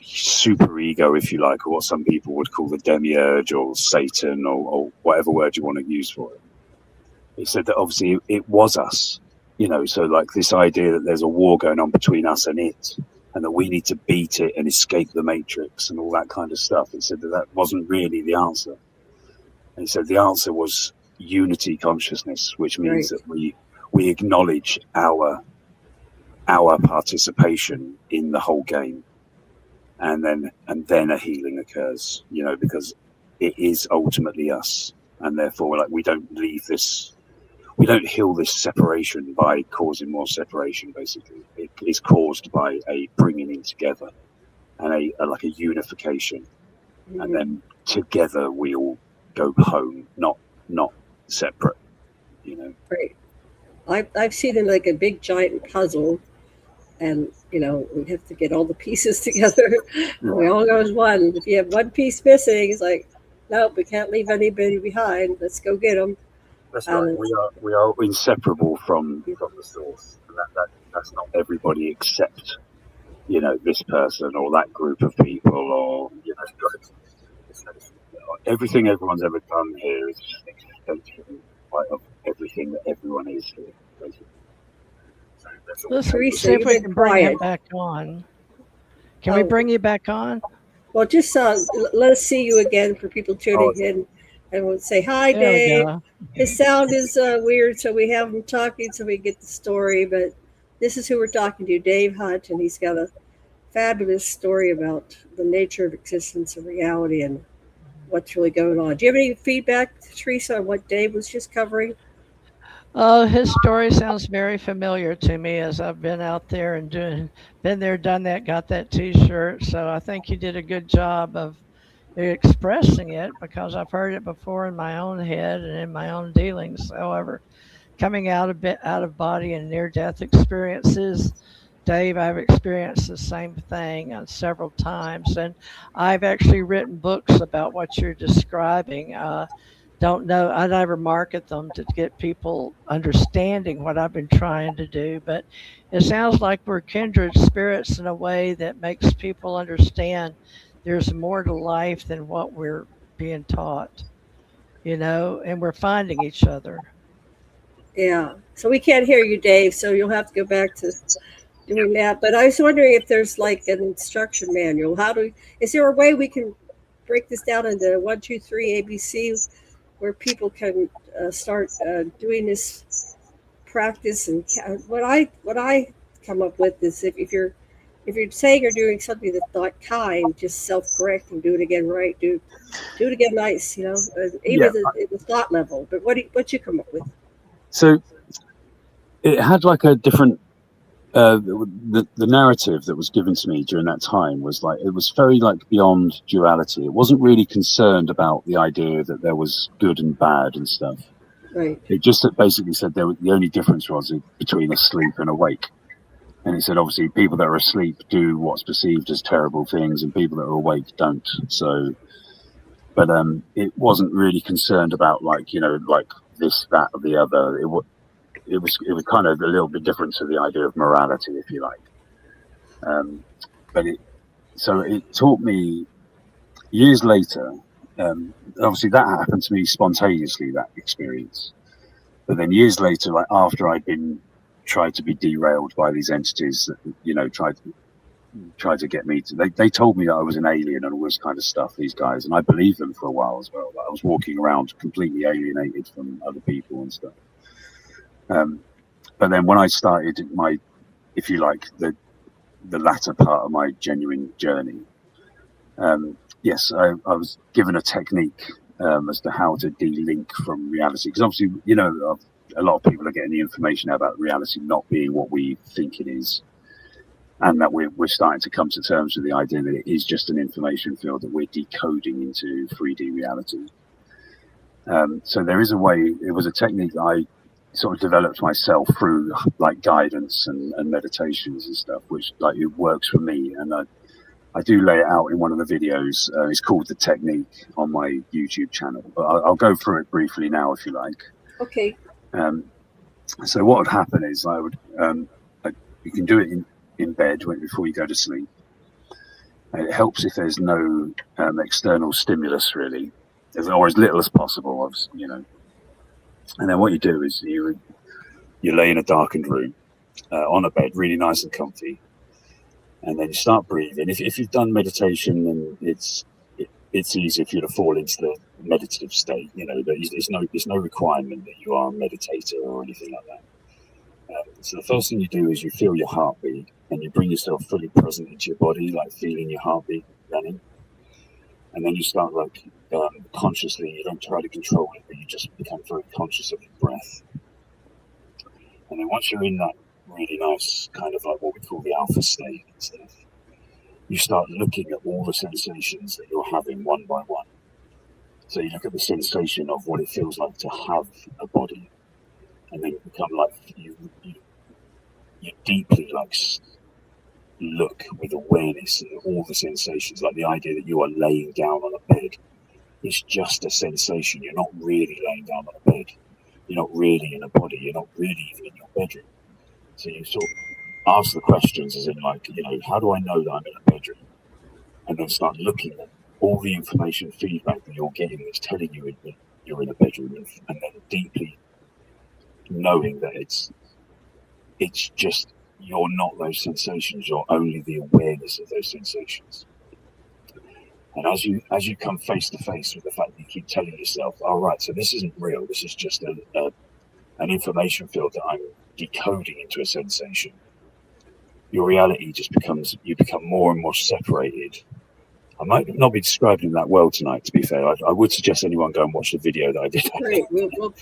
super ego, if you like, or what some people would call the demiurge or Satan or whatever word you want to use for it. He said that obviously it was us, you know, so like this idea that there's a war going on between us and it, and that we need to beat it and escape the matrix and all that kind of stuff. He said that wasn't really the answer. And he said the answer was unity consciousness, which means that we acknowledge our participation in the whole game, and then a healing occurs, you know, because it is ultimately us, and therefore, like, we don't heal this separation by causing more separation. Basically, it is caused by a bringing in together and a like a unification, and then together we all go home, not separate, you know. Right. I've seen it like a big giant puzzle, and you know, we have to get all the pieces together. We all go as one. If you have one piece missing, it's like, nope, we can't leave anybody behind. Let's go get them. That's right. We are inseparable from the source, and that's not everybody except, you know, this person or that group of people, or, you know, everything everyone's ever done here is just an extension of everything that everyone is here, basically. Let's Theresa, see if you've we been can bring quiet. him back on. Can we bring you back on? Well, just let us see you again for people tuning in, and we'll say hi, There we Dave. go. His sound is weird, so we have him talking so we get the story. But this is who we're talking to, Dave Hunt, and he's got a fabulous story about the nature of existence and reality and what's really going on. Do you have any feedback, Theresa, on what Dave was just covering? Oh, his story sounds very familiar to me as I've been out there and been there, done that, got that T-shirt. So I think you did a good job of expressing it because I've heard it before in my own head and in my own dealings. However, coming out a bit out of body and near-death experiences, Dave, I've experienced the same thing several times, and I've actually written books about what you're describing. Don't know, I never market them to get people understanding what I've been trying to do, but it sounds like we're kindred spirits in a way that makes people understand there's more to life than what we're being taught, and we're finding each other. Yeah. So we can't hear you, Dave, so you'll have to go back to doing that. But I was wondering if there's like an instruction manual. Is there a way we can break this down into 1, 2, 3 ABC where people can start doing this practice? And what I come up with is if you're saying you're doing something that's not kind, just self-correct and do it again right, do it again nice, even at the thought level. But what you come up with? So it had like a different the narrative that was given to me during that time was like, it was very like beyond duality. It wasn't really concerned about the idea that there was good and bad and stuff. Right. It just basically said the only difference was between asleep and awake. And it said, obviously, people that are asleep do what's perceived as terrible things, and people that are awake don't. So, but it wasn't really concerned about like this, that, or the other. It was kind of a little bit different to the idea of morality, if you like. But it taught me years later. Obviously, that happened to me spontaneously, that experience. But then years later, like after I'd been tried to be derailed by these entities that tried to get me to. They told me that I was an alien and all this kind of stuff. These guys, and I believed them for a while as well. Like I was walking around completely alienated from other people and stuff. But then when I started my, if you like, the latter part of my genuine journey, yes, I was given a technique as to how to de-link from reality. Because obviously, a lot of people are getting the information about reality not being what we think it is. And that we're starting to come to terms with the idea that it is just an information field that we're decoding into 3D reality. So there is a way, it was a technique that I sort of developed myself through like guidance and meditations and stuff, which like it works for me. And I do lay it out in one of the videos. It's called The Technique on my YouTube channel, but I'll go through it briefly now if you like. Okay. So what would happen is I would, you can do it in bed before you go to sleep. And it helps if there's no external stimulus really, or as little as possible, obviously, And then what you do is you lay in a darkened room on a bed, really nice and comfy, and then you start breathing. If you've done meditation, then it's easy for you to fall into the meditative state. There's no requirement that you are a meditator or anything like that. So the first thing you do is you feel your heartbeat, and you bring yourself fully present into your body, like feeling your heartbeat running. And then you start like consciously, you don't try to control it, but you just become very conscious of your breath. And then once you're in that really nice kind of like what we call the alpha state and stuff, you start looking at all the sensations that you're having one by one. So you look at the sensation of what it feels like to have a body, and then you become like you deeply like look with awareness at all the sensations, like the idea that you are laying down on a bed. It's just a sensation. You're not really laying down on a bed. You're not really in a body. You're not really even in your bedroom. So you sort of ask the questions as in like, how do I know that I'm in a bedroom? And then start looking at all the information feedback that you're getting that's telling you that you're in a bedroom, and then deeply knowing that it's it's just you're not those sensations. You're only the awareness of those sensations. And as you come face to face with the fact that you keep telling yourself, "Oh, right, so this isn't real. This is just an information field that I'm decoding into a sensation." Your reality just becomes, you become more and more separated. I might not be describing that well tonight, to be fair. I would suggest anyone go and watch the video that I did. Great. We'll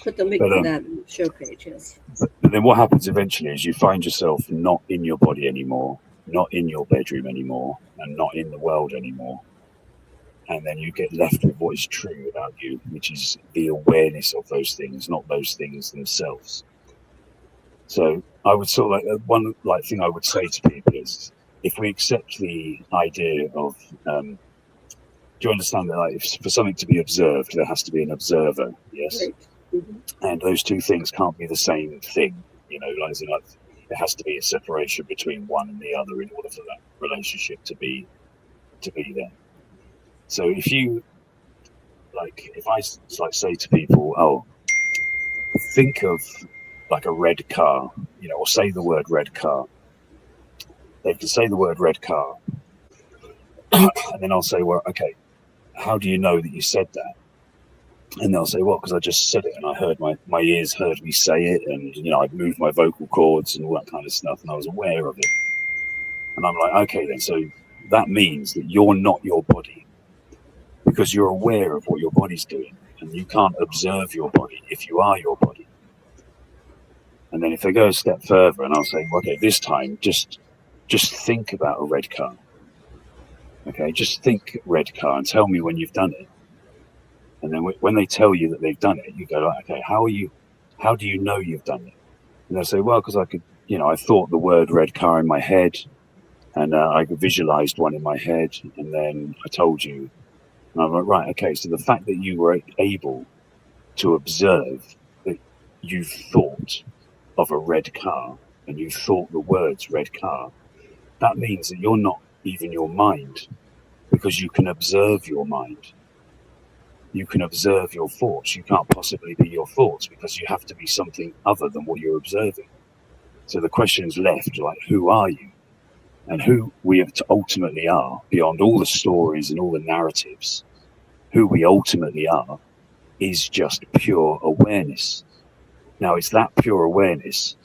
put the link to that show page, yes. But then what happens eventually is you find yourself not in your body anymore, not in your bedroom anymore, and not in the world anymore. And then you get left with what is true about you, which is the awareness of those things, not those things themselves. So I would sort of one thing I would say to people is, if we accept the idea of, do you understand that for something to be observed, there has to be an observer, yes? Right. Mm-hmm. And those two things can't be the same thing, there has to be a separation between one and the other in order for that relationship to be there. So if you, if I say to people, "Oh, think of like a red car," or say the word red car. They can say the word red car. And then I'll say, "Well, okay, how do you know that you said that?" And they'll say, "Well, because I just said it and I heard my ears heard me say it, and I moved my vocal cords and all that kind of stuff, and I was aware of it." And I'm like, "Okay, then, so that means that you're not your body, because you're aware of what your body's doing, and you can't observe your body if you are your body." And then if they go a step further, and I'll say, "Okay, this time just think about a red car. Okay, just think red car and tell me when you've done it." And then when they tell you that they've done it, you go, "Okay, how do you know you've done it?" And they'll say, "Well, because I could, I thought the word red car in my head, and I visualized one in my head, and then I told you." And I'm like, "Right, okay, so the fact that you were able to observe that you thought of a red car and you thought the words red car, that means that you're not even your mind, because you can observe your mind. You can observe your thoughts. You can't possibly be your thoughts, because you have to be something other than what you're observing." So the question's left, who are you? And who we ultimately are, beyond all the stories and all the narratives, who we ultimately are is just pure awareness. Now, it's that pure awareness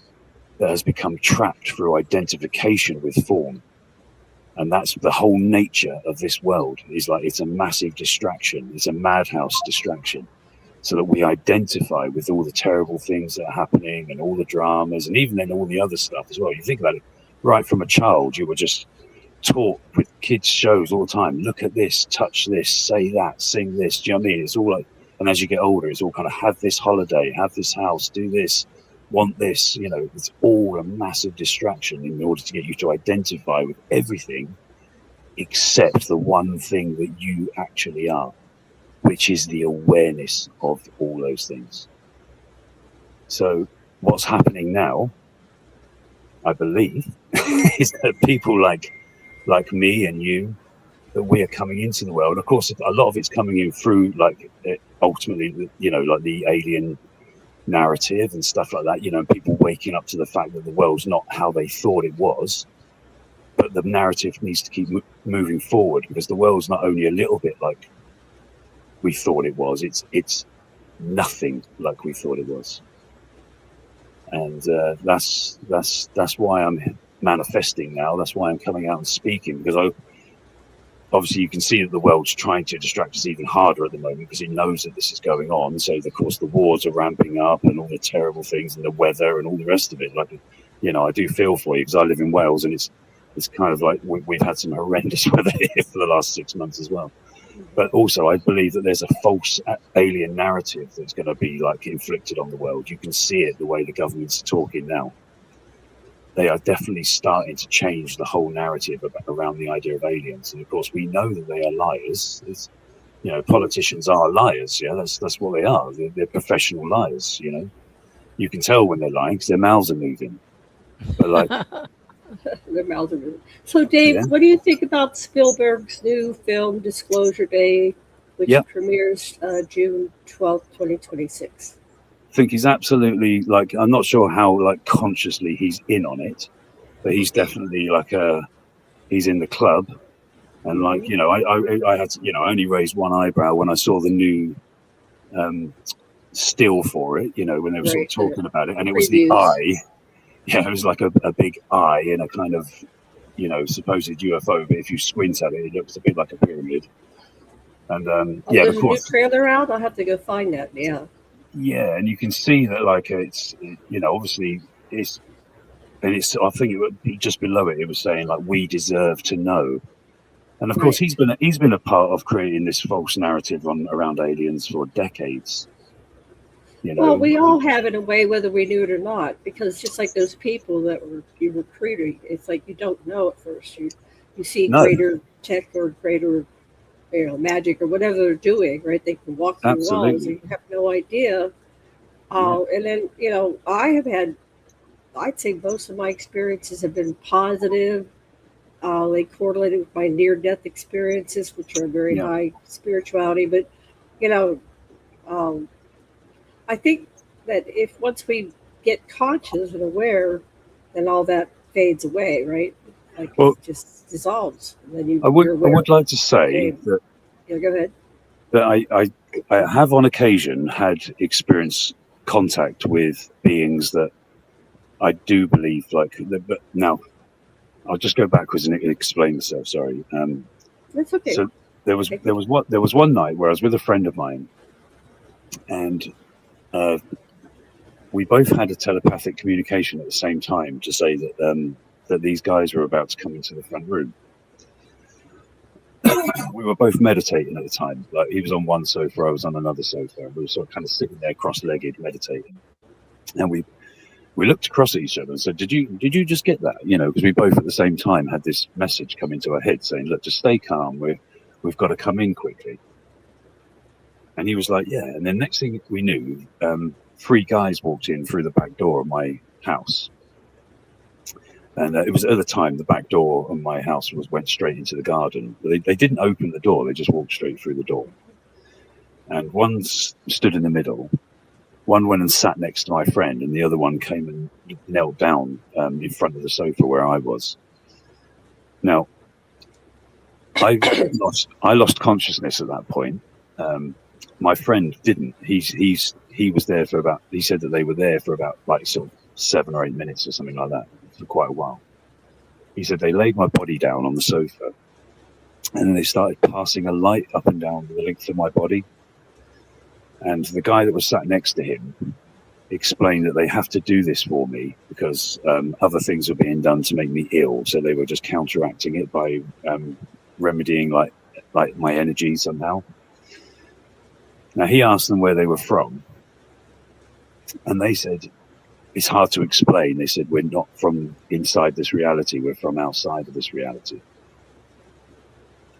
that has become trapped through identification with form. And that's the whole nature of this world, is it's a massive distraction. It's a madhouse distraction, so that we identify with all the terrible things that are happening and all the dramas, and even then all the other stuff as well. You think about it, right from a child, you were just taught with kids' shows all the time. Look at this, touch this, say that, sing this. Do you know what I mean? It's all and as you get older, it's all kind of have this holiday, have this house, do this, want this. It's all a massive distraction in order to get you to identify with everything except the one thing that you actually are, which is the awareness of all those things. So what's happening now, I believe, is that people like me and you, that we are coming into the world. Of course, a lot of it's coming in through ultimately, the alien narrative and stuff like that, and people waking up to the fact that the world's not how they thought it was. But the narrative needs to keep moving forward, because the world's not only a little bit like we thought it was, it's nothing like we thought it was. And that's why I'm manifesting now. That's why I'm coming out and speaking, because obviously you can see that the world's trying to distract us even harder at the moment, because it knows that this is going on. So of course the wars are ramping up and all the terrible things and the weather and all the rest of it. I do feel for you, because I live in Wales, and it's kind of like we've had some horrendous weather here for the last 6 months as well. But also I believe that there's a false alien narrative that's going to be inflicted on the world. You can see it the way the government's talking now. They are definitely starting to change the whole narrative around the idea of aliens. And of course we know that they are liars. Politicians are liars. Yeah, that's what they are. They're professional liars. You can tell when they're lying because their mouths are moving. But their mouths are moving. So Dave, yeah. What do you think about Spielberg's new film Disclosure Day, which premieres June 12th, 2026? think he's absolutely like, I'm not sure how like consciously he's in on it, but he's definitely like he's in the club. And like, you know, I had to, you know, I only raised one eyebrow when I saw the new still for it, you know, when they were sort of talking about it, and it was the eye. Yeah, it was like a big eye in a kind of, you know, supposed UFO, but if you squint at it, it looks a bit like a pyramid. And yeah, there's of course, a new trailer out. I'll have to go find that. Yeah. Yeah, and you can see that, like, it's, you know, obviously it's, and it's, I think it would be just below it. It was saying like, we deserve to know. And of course, he's been a part of creating this false narrative around aliens for decades. You know, well, we all have in a way, whether we knew it or not, because just like those people that you recruited, it's like you don't know at first. You see greater tech or greater, you know, magic or whatever they're doing, right? They can walk through walls, and you have no idea. And then, you know, I'd say most of my experiences have been positive. They correlated with my near-death experiences, which are very high spirituality. But, you know, I think that if once we get conscious and aware, then all that fades away, right? Like, it just dissolves. And then I would like to say that. Yeah, go ahead. That I have on occasion had experienced contact with beings that I do believe, like, but now I'll just go backwards and explain myself. Sorry. That's okay. So there was one night where I was with a friend of mine, and we both had a telepathic communication at the same time to say that that these guys were about to come into the front room. We were both meditating at the time. Like, he was on one sofa, I was on another sofa. We were sort of kind of sitting there cross-legged meditating, and we looked across at each other and said, did you just get that? You know, because we both at the same time had this message come into our head saying, look, just stay calm, we've got to come in quickly. And he was like, yeah. And then next thing we knew, 3 guys walked in through the back door of my house. And it was at the time the back door of my house went straight into the garden. They didn't open the door, they just walked straight through the door. And one stood in the middle. One went and sat next to my friend, and the other one came and knelt down in front of the sofa where I was. Now, I lost consciousness at that point. My friend didn't. He was there for about. He said that they were there for about like sort of 7 or 8 minutes or something like that, for quite a while. He said they laid my body down on the sofa, and then they started passing a light up and down the length of my body. And the guy that was sat next to him explained that they have to do this for me because other things were being done to make me ill. So they were just counteracting it by remedying like my energy somehow. Now, he asked them where they were from. And they said, it's hard to explain. They said, we're not from inside this reality. We're from outside of this reality.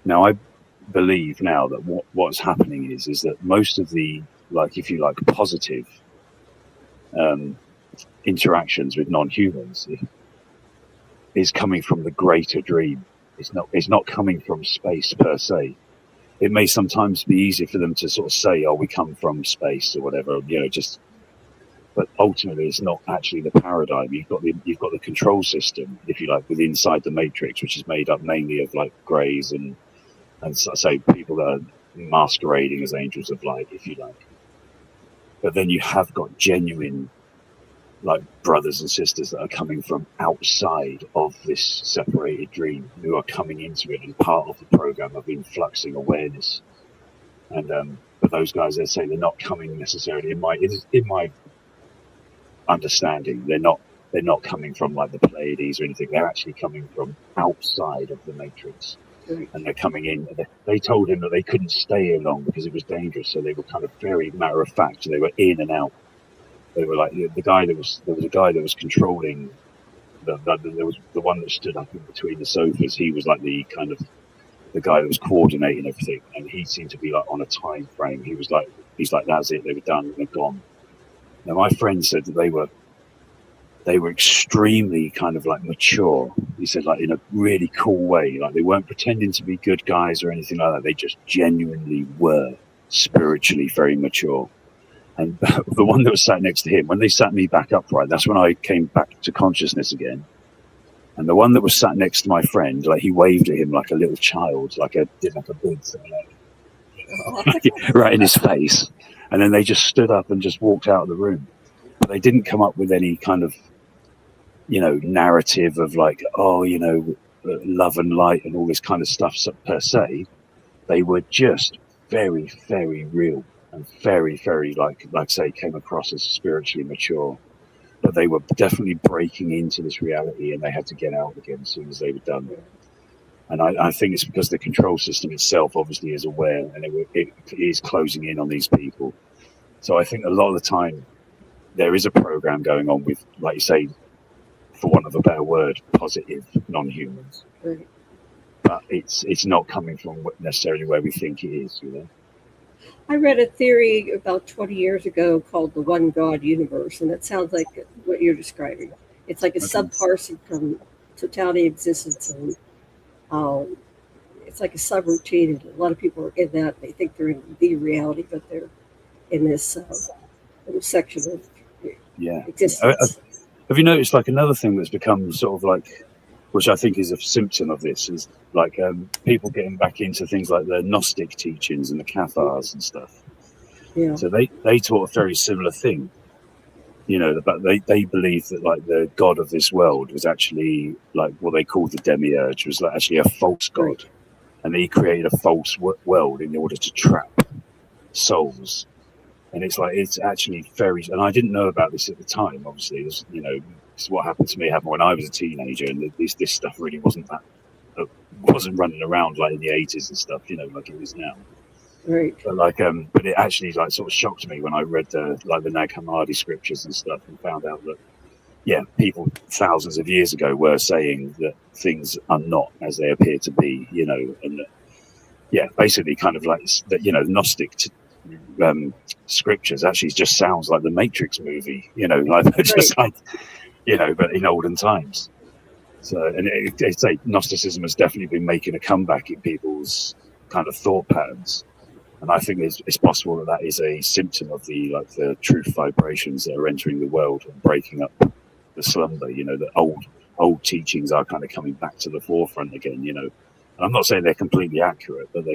Now, I believe now that what's happening is that most of the, like, if you like, positive interactions with non-humans is coming from the greater dream. It's not coming from space per se. It may sometimes be easy for them to sort of say, oh, we come from space or whatever, you know, just, but ultimately it's not actually the paradigm. You've got the control system, if you like, with inside the matrix, which is made up mainly of like greys and so, say, people that are masquerading as angels of light, if you like. But then you have got genuine, like, brothers and sisters that are coming from outside of this separated dream, who are coming into it and part of the program of influxing awareness. And but those guys, they say they're not coming necessarily in my understanding. They're not coming from like the Pleiades or anything. They're actually coming from outside of the matrix. And they're coming in. They told him that they couldn't stay here long because it was dangerous. So they were kind of very matter of fact. They were in and out. They were like there was a guy that was controlling. There was the one that stood up in between the sofas. He was like the kind of the guy that was coordinating everything, and he seemed to be like on a time frame. He's like that's it. They were done. They're gone. Now my friend said that they were extremely kind of like mature. He said, like, in a really cool way. Like, they weren't pretending to be good guys or anything like that. They just genuinely were spiritually very mature. And the one that was sat next to him, when they sat me back upright, that's when I came back to consciousness again. And the one that was sat next to my friend, like he waved at him like a little child, did like a big thing, right in his face. And then they just stood up and just walked out of the room. But they didn't come up with any kind of, narrative of like, love and light and all this kind of stuff per se. They were just very, very real and very, very, like say, came across as spiritually mature. But they were definitely breaking into this reality, and they had to get out again as soon as they were done. And I think it's because the control system itself obviously is aware, and it is closing in on these people. So I think a lot of the time there is a program going on with, like you say, for want of a better word, positive non-humans. Right. But it's not coming from necessarily where we think it is, I read a theory about 20 years ago called the One God Universe, and that sounds like what you're describing. It's like a subparcel from totality of existence, and it's like a subroutine. And a lot of people are in that. They think they're in the reality, but they're in this little section of existence. Have you noticed, like, another thing that's become sort of like, which I think is a symptom of this, is like people getting back into things like the Gnostic teachings and the Cathars and stuff. Yeah. So they taught a very similar thing, but they believed that like the God of this world was actually like what they called the demiurge, was like actually a false god, right. And he created a false world in order to trap souls. And it's like, it's actually very, and I didn't know about this at the time, obviously. This is what happened to me, happened when I was a teenager, and this stuff really wasn't running around like in the 80s and stuff, like it is now. Right. But but it actually like sort of shocked me when I read the Nag Hammadi scriptures and stuff, and found out that people thousands of years ago were saying that things are not as they appear to be, and that, basically kind of like that, Gnostic scriptures actually just sounds like the Matrix movie, just like, but in olden times. So, and it's like Gnosticism has definitely been making a comeback in people's kind of thought patterns, and I think it's possible that is a symptom of the truth vibrations that are entering the world and breaking up the slumber. The old teachings are kind of coming back to the forefront again. And I'm not saying they're completely accurate, but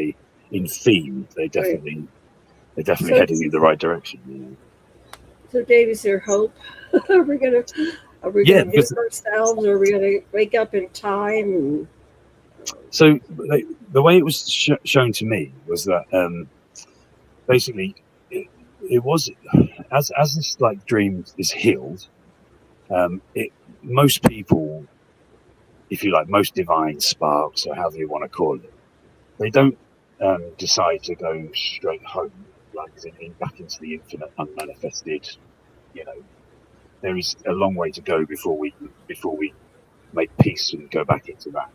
in theme, they're definitely heading in the right direction. So, Dave, is there hope? Are we gonna get ourselves, or are we gonna wake up in time? So the way it was shown to me was that basically it was as this like dream is healed. Most people, if you like, most divine sparks, or however you want to call it, they don't decide to go straight home, like back into the infinite unmanifested. There is a long way to go before we make peace and go back into that.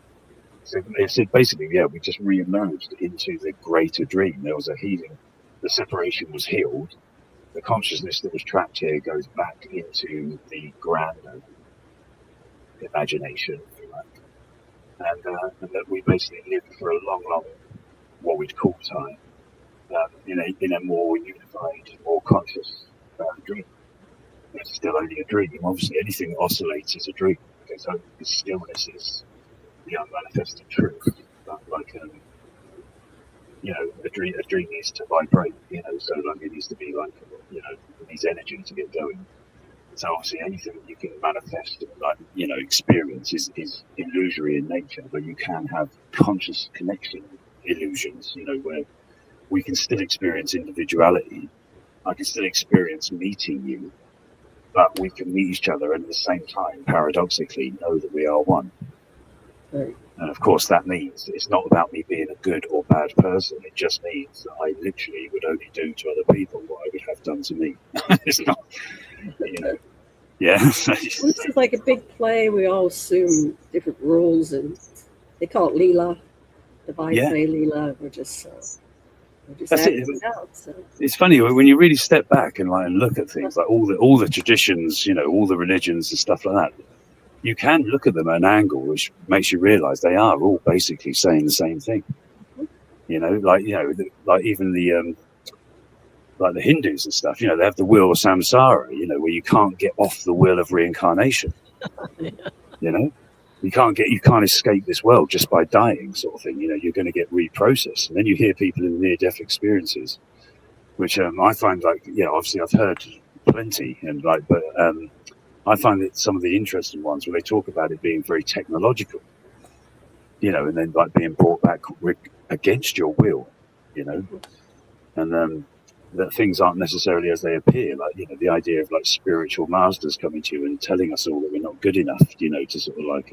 So it said basically, we just re-emerged into the greater dream. There was a healing. The separation was healed. The consciousness that was trapped here goes back into the grander imagination, if you like. And that we basically lived for a long, what we'd call time, in a more unified, more conscious dream. It's still only a dream. Obviously, anything that oscillates is a dream. Okay, so the stillness is the unmanifested truth. But a dream needs to vibrate. So like it needs to be like it needs energy to get going. So obviously, anything that you can manifest, experience is illusory in nature. But you can have conscious connection illusions. Where we can still experience individuality. I can still experience meeting you. But we can meet each other and at the same time, paradoxically, know that we are one. Right. And of course, that means it's not about me being a good or bad person. It just means that I literally would only do to other people what I would have done to me. It's not, Yeah. This is like a big play. We all assume different rules, and they call it Leela, divine play Leela. We're just That's it. So. It's funny when you really step back and look at things like all the traditions, all the religions and stuff like that. You can look at them at an angle which makes you realise they are all basically saying the same thing. Like even the like the Hindus and stuff, you know, they have the wheel of samsara, you know, where you can't get off the wheel of reincarnation. You know, you can't escape this world just by dying, sort of thing. You know, you're going to get reprocessed. And then you hear people in near-death experiences, which I find, like, yeah, obviously I've heard plenty, and like, but I find that some of the interesting ones where they talk about it being very technological, you know, and then like being brought back against your will, you know, and that things aren't necessarily as they appear. Like, you know, the idea of like spiritual masters coming to you and telling us all that we're not good enough, you know, to sort of like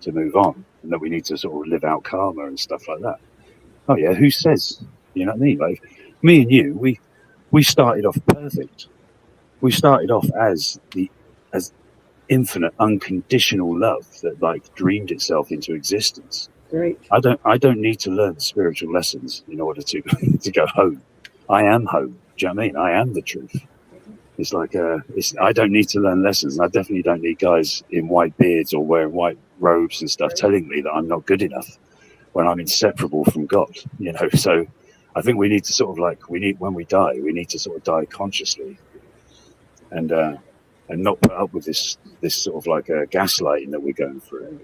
to move on, and that we need to sort of live out karma and stuff like that. Oh yeah, who says? You know what I mean? Like me and you, we started off perfect. We started off as infinite, unconditional love that like dreamed itself into existence. Great. I don't need to learn spiritual lessons in order to to go home. I am home. Do you know what I mean? I am the truth. It's like I don't need to learn lessons. I definitely don't need guys in white beards or wearing white robes and stuff telling me that I'm not good enough when I'm inseparable from God. You know, so I think we need to sort of like when we die, we need to sort of die consciously, and not put up with this sort of like gaslighting that we're going through.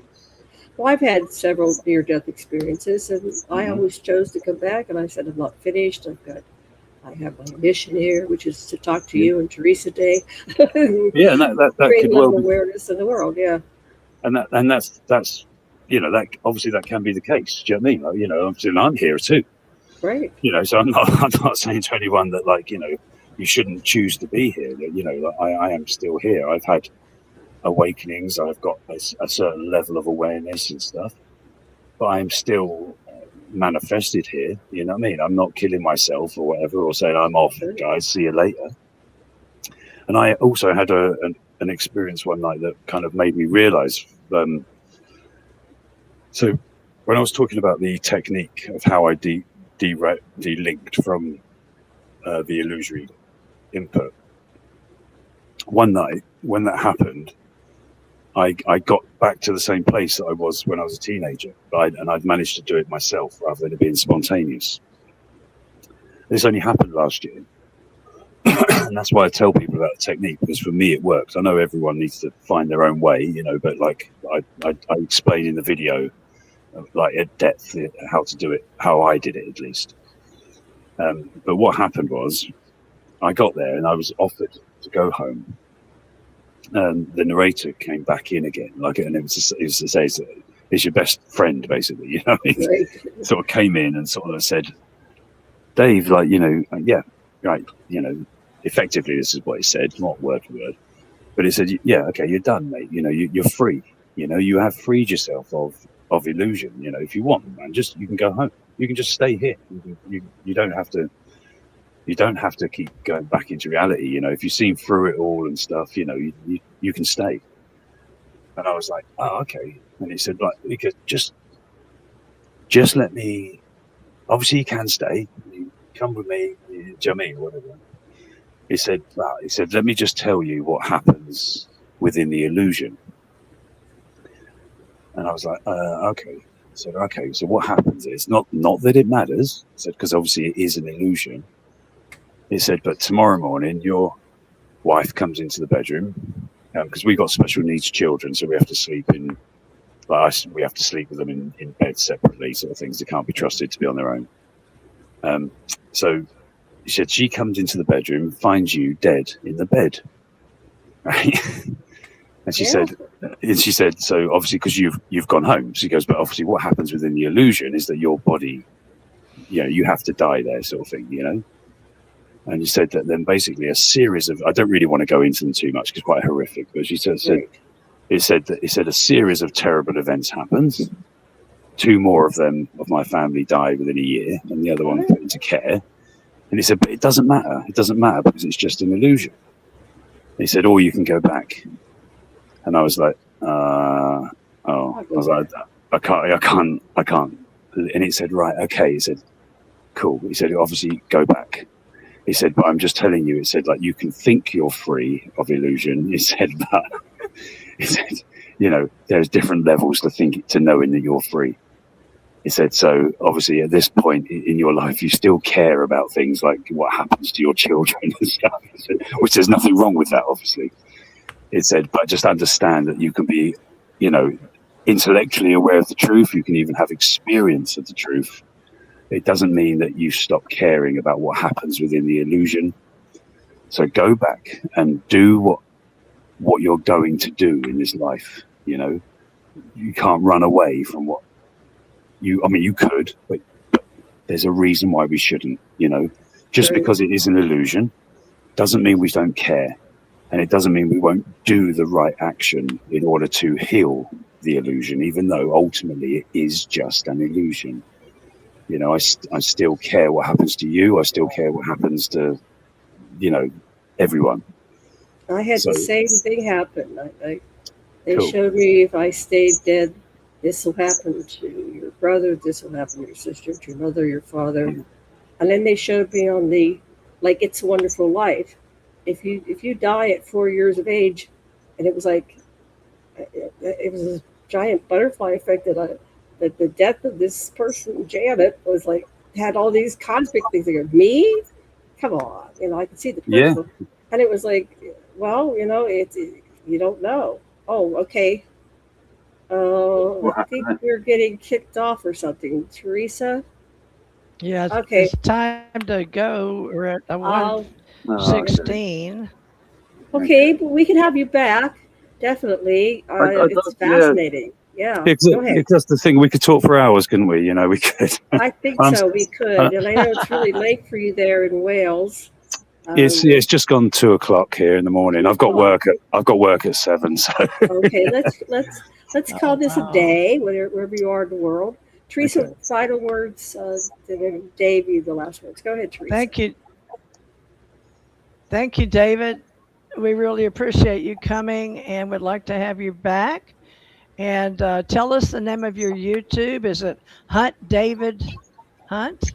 Well, I've had several near-death experiences, and I always chose to come back. And I said, I'm not finished. I have my mission here, which is to talk to you and Theresa Day. Yeah, and that could well be awareness in the world. Yeah, and that's you know, that obviously that can be the case. Do you know what I mean? Like, you know, I'm here too. Right. You know, so I'm not saying to anyone that, like, you know, you shouldn't choose to be here. You know, like, I am still here. I've had awakenings. I've got a certain level of awareness and stuff, but I'm still manifested here. You know what I mean? I'm not killing myself or whatever, or saying I'm off, guys, see you later. And I also had an experience one night that kind of made me realize. So when I was talking about the technique of how I delinked from the illusory input, one night when that happened, I got back to the same place that I was when I was a teenager, and I'd managed to do it myself rather than it being spontaneous. This only happened last year, and that's why I tell people about the technique, because for me it works. I know everyone needs to find their own way, you know, but like I explain in the video, like at depth, how to do it, how I did it at least. But what happened was, I got there and I was offered to go home. The narrator came back in again, like, and it was to say, it's your best friend, basically. You know, he sort of came in and sort of said, Dave, like, you know, yeah, right, you know, effectively this is what he said, not word for word, but he said, yeah, okay, you're done, mate. You know, you're free. You know, you have freed yourself of illusion. You know, if you want, man, you can go home. You can just stay here. You don't have to. You don't have to keep going back into reality. You know, if you've seen through it all and stuff, you know, you can stay. And I was like, oh, okay. And he said, like, you could just let me. Obviously, you can stay. You come with me, Jamie, whatever. He said, let me just tell you what happens within the illusion. And I was like, okay. I said, okay. So what happens is not that it matters. I said, because obviously it is an illusion. He said, but tomorrow morning, your wife comes into the bedroom, because we've got special needs children, so we have to sleep we have to sleep with them in bed separately, sort of things. They can't be trusted to be on their own. So he said, she comes into the bedroom, finds you dead in the bed, right? And she said, so obviously because you've gone home. She goes, but obviously what happens within the illusion is that your body, you know, you have to die there, sort of thing, you know. And he said that then basically a series of, I don't really want to go into them too much because it's quite horrific, but she said a series of terrible events happens. 2 more of them of my family died within a year, and the other one put into care. And he said, but it doesn't matter. It doesn't matter because it's just an illusion. He said, or you can go back. And I was like, I was like, I can't. And he said, right, okay. He said, cool. He said, obviously go back. He said, but I'm just telling you, it said, like, you can think you're free of illusion. He said, but he said, you know, there's different levels to knowing that you're free. He said, so obviously at this point in your life, you still care about things like what happens to your children and stuff, which there's nothing wrong with that, obviously. It said, but just understand that you can be, you know, intellectually aware of the truth. You can even have experience of the truth. It doesn't mean that you stop caring about what happens within the illusion. So go back and do what you're going to do in this life. You know, you can't run away from what you could, but there's a reason why we shouldn't, you know. Just because it is an illusion doesn't mean we don't care. And it doesn't mean we won't do the right action in order to heal the illusion, even though ultimately it is just an illusion. You know, I still care what happens to you. I still care what happens to, you know, everyone. I had the same thing happen. They showed me if I stayed dead, this will happen to your brother, this will happen to your sister, to your mother, your father. And then they showed me on the, like, It's a Wonderful Life. If you die at 4 years of age, and it was like, it was a giant butterfly effect that the death of this person, Janette, was like, had all these cosmic things. They go, me? Come on. You know, I could see the person. Yeah. And it was like, well, you know, you don't know. Oh, okay. I think we're getting kicked off or something. Theresa? Yeah, okay. It's time to go. We're at 1:16. Okay, but we can have you back. Definitely. It's fascinating. Yeah. Go ahead. It's just the thing. We could talk for hours, couldn't we? You know, we could. I think so. We could. And I know it's really late for you there in Wales. It's just gone 2:00 here in the morning. I've got work at 7. So. Okay, let's call this a day, wherever you are in the world. Theresa, okay. Final words. Dave, you the last words. Go ahead, Theresa. Thank you, David. We really appreciate you coming and would like to have you back. And tell us the name of your YouTube. Is it Hunt David Hunt?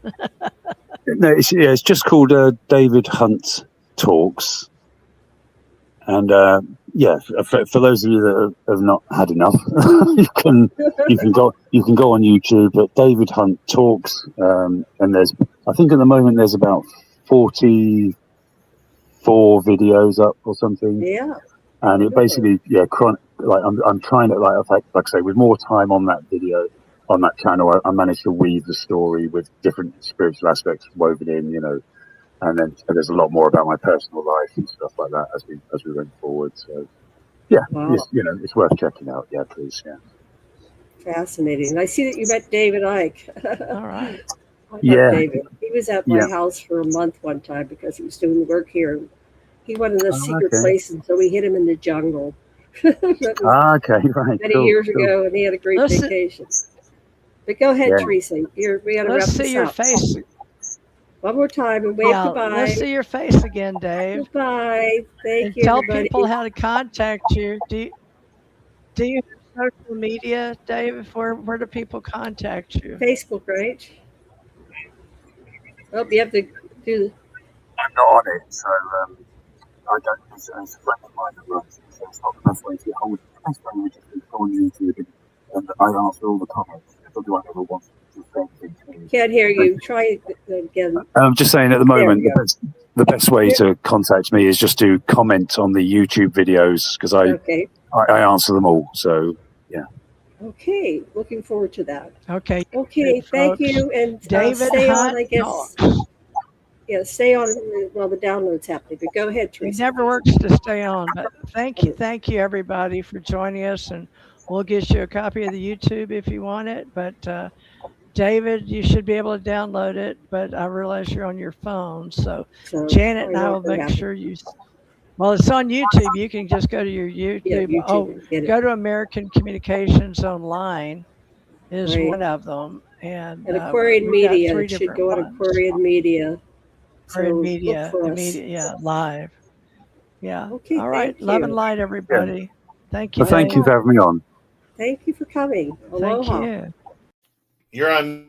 No, it's just called David Hunt Talks. And for those of you that have not had enough, you can go on YouTube at David Hunt Talks. And I think at the moment there's about 44 videos up or something. Yeah. And it basically, I'm trying to, like I say, with more time on that video, on that channel, I managed to weave the story with different spiritual aspects woven in, you know, and then there's a lot more about my personal life and stuff like that as we went forward. So, yeah, wow. It's worth checking out. Yeah, please. Yeah. Fascinating. And I see that you met David Icke. All right. David. He was at my house for a month one time because he was doing work here. He wanted a secret place, and so we hit him in the jungle. Okay, right. Many years ago, and he had a great vacation. But go ahead, Theresa. We got to wrap this up. Let's see your face. One more time and wave goodbye. Let's see your face again, Dave. Goodbye. Thank you. Tell everybody. People how to contact you. Do you have social media, Dave? Where do people contact you? Facebook, right? Oh, you have to do. I'm not on it, so I don't. It's a friend of mine that runs it, so it's not the best way to get hold of it. The best way would just be to go on YouTube and I answer all the comments. If anyone ever wants to say anything to me. Can't hear you. Try it again. I'm just saying at the moment, the best way to contact me is just to comment on the YouTube videos because I answer them all. So, yeah. Okay. Looking forward to that. Okay. Okay. Thank you. And David stay Hunt, on, I guess. Yeah, stay on while the download's happening. But go ahead, Theresa. It never works to stay on, but thank you, everybody, for joining us, and we'll get you a copy of the YouTube if you want it. But David, you should be able to download it, but I realize you're on your phone, so Janet and I will make sure you. Well, it's on YouTube. You can just go to your YouTube. Go to American Communications Online is one of them, and Aquarian Media. It should go on Aquarian Media. Aquarian Media, live. Yeah. Okay. All right. Love and light, everybody. Yeah. Thank you. Well, thank you for having me on. Thank you for coming. Aloha. Thank you. You're on.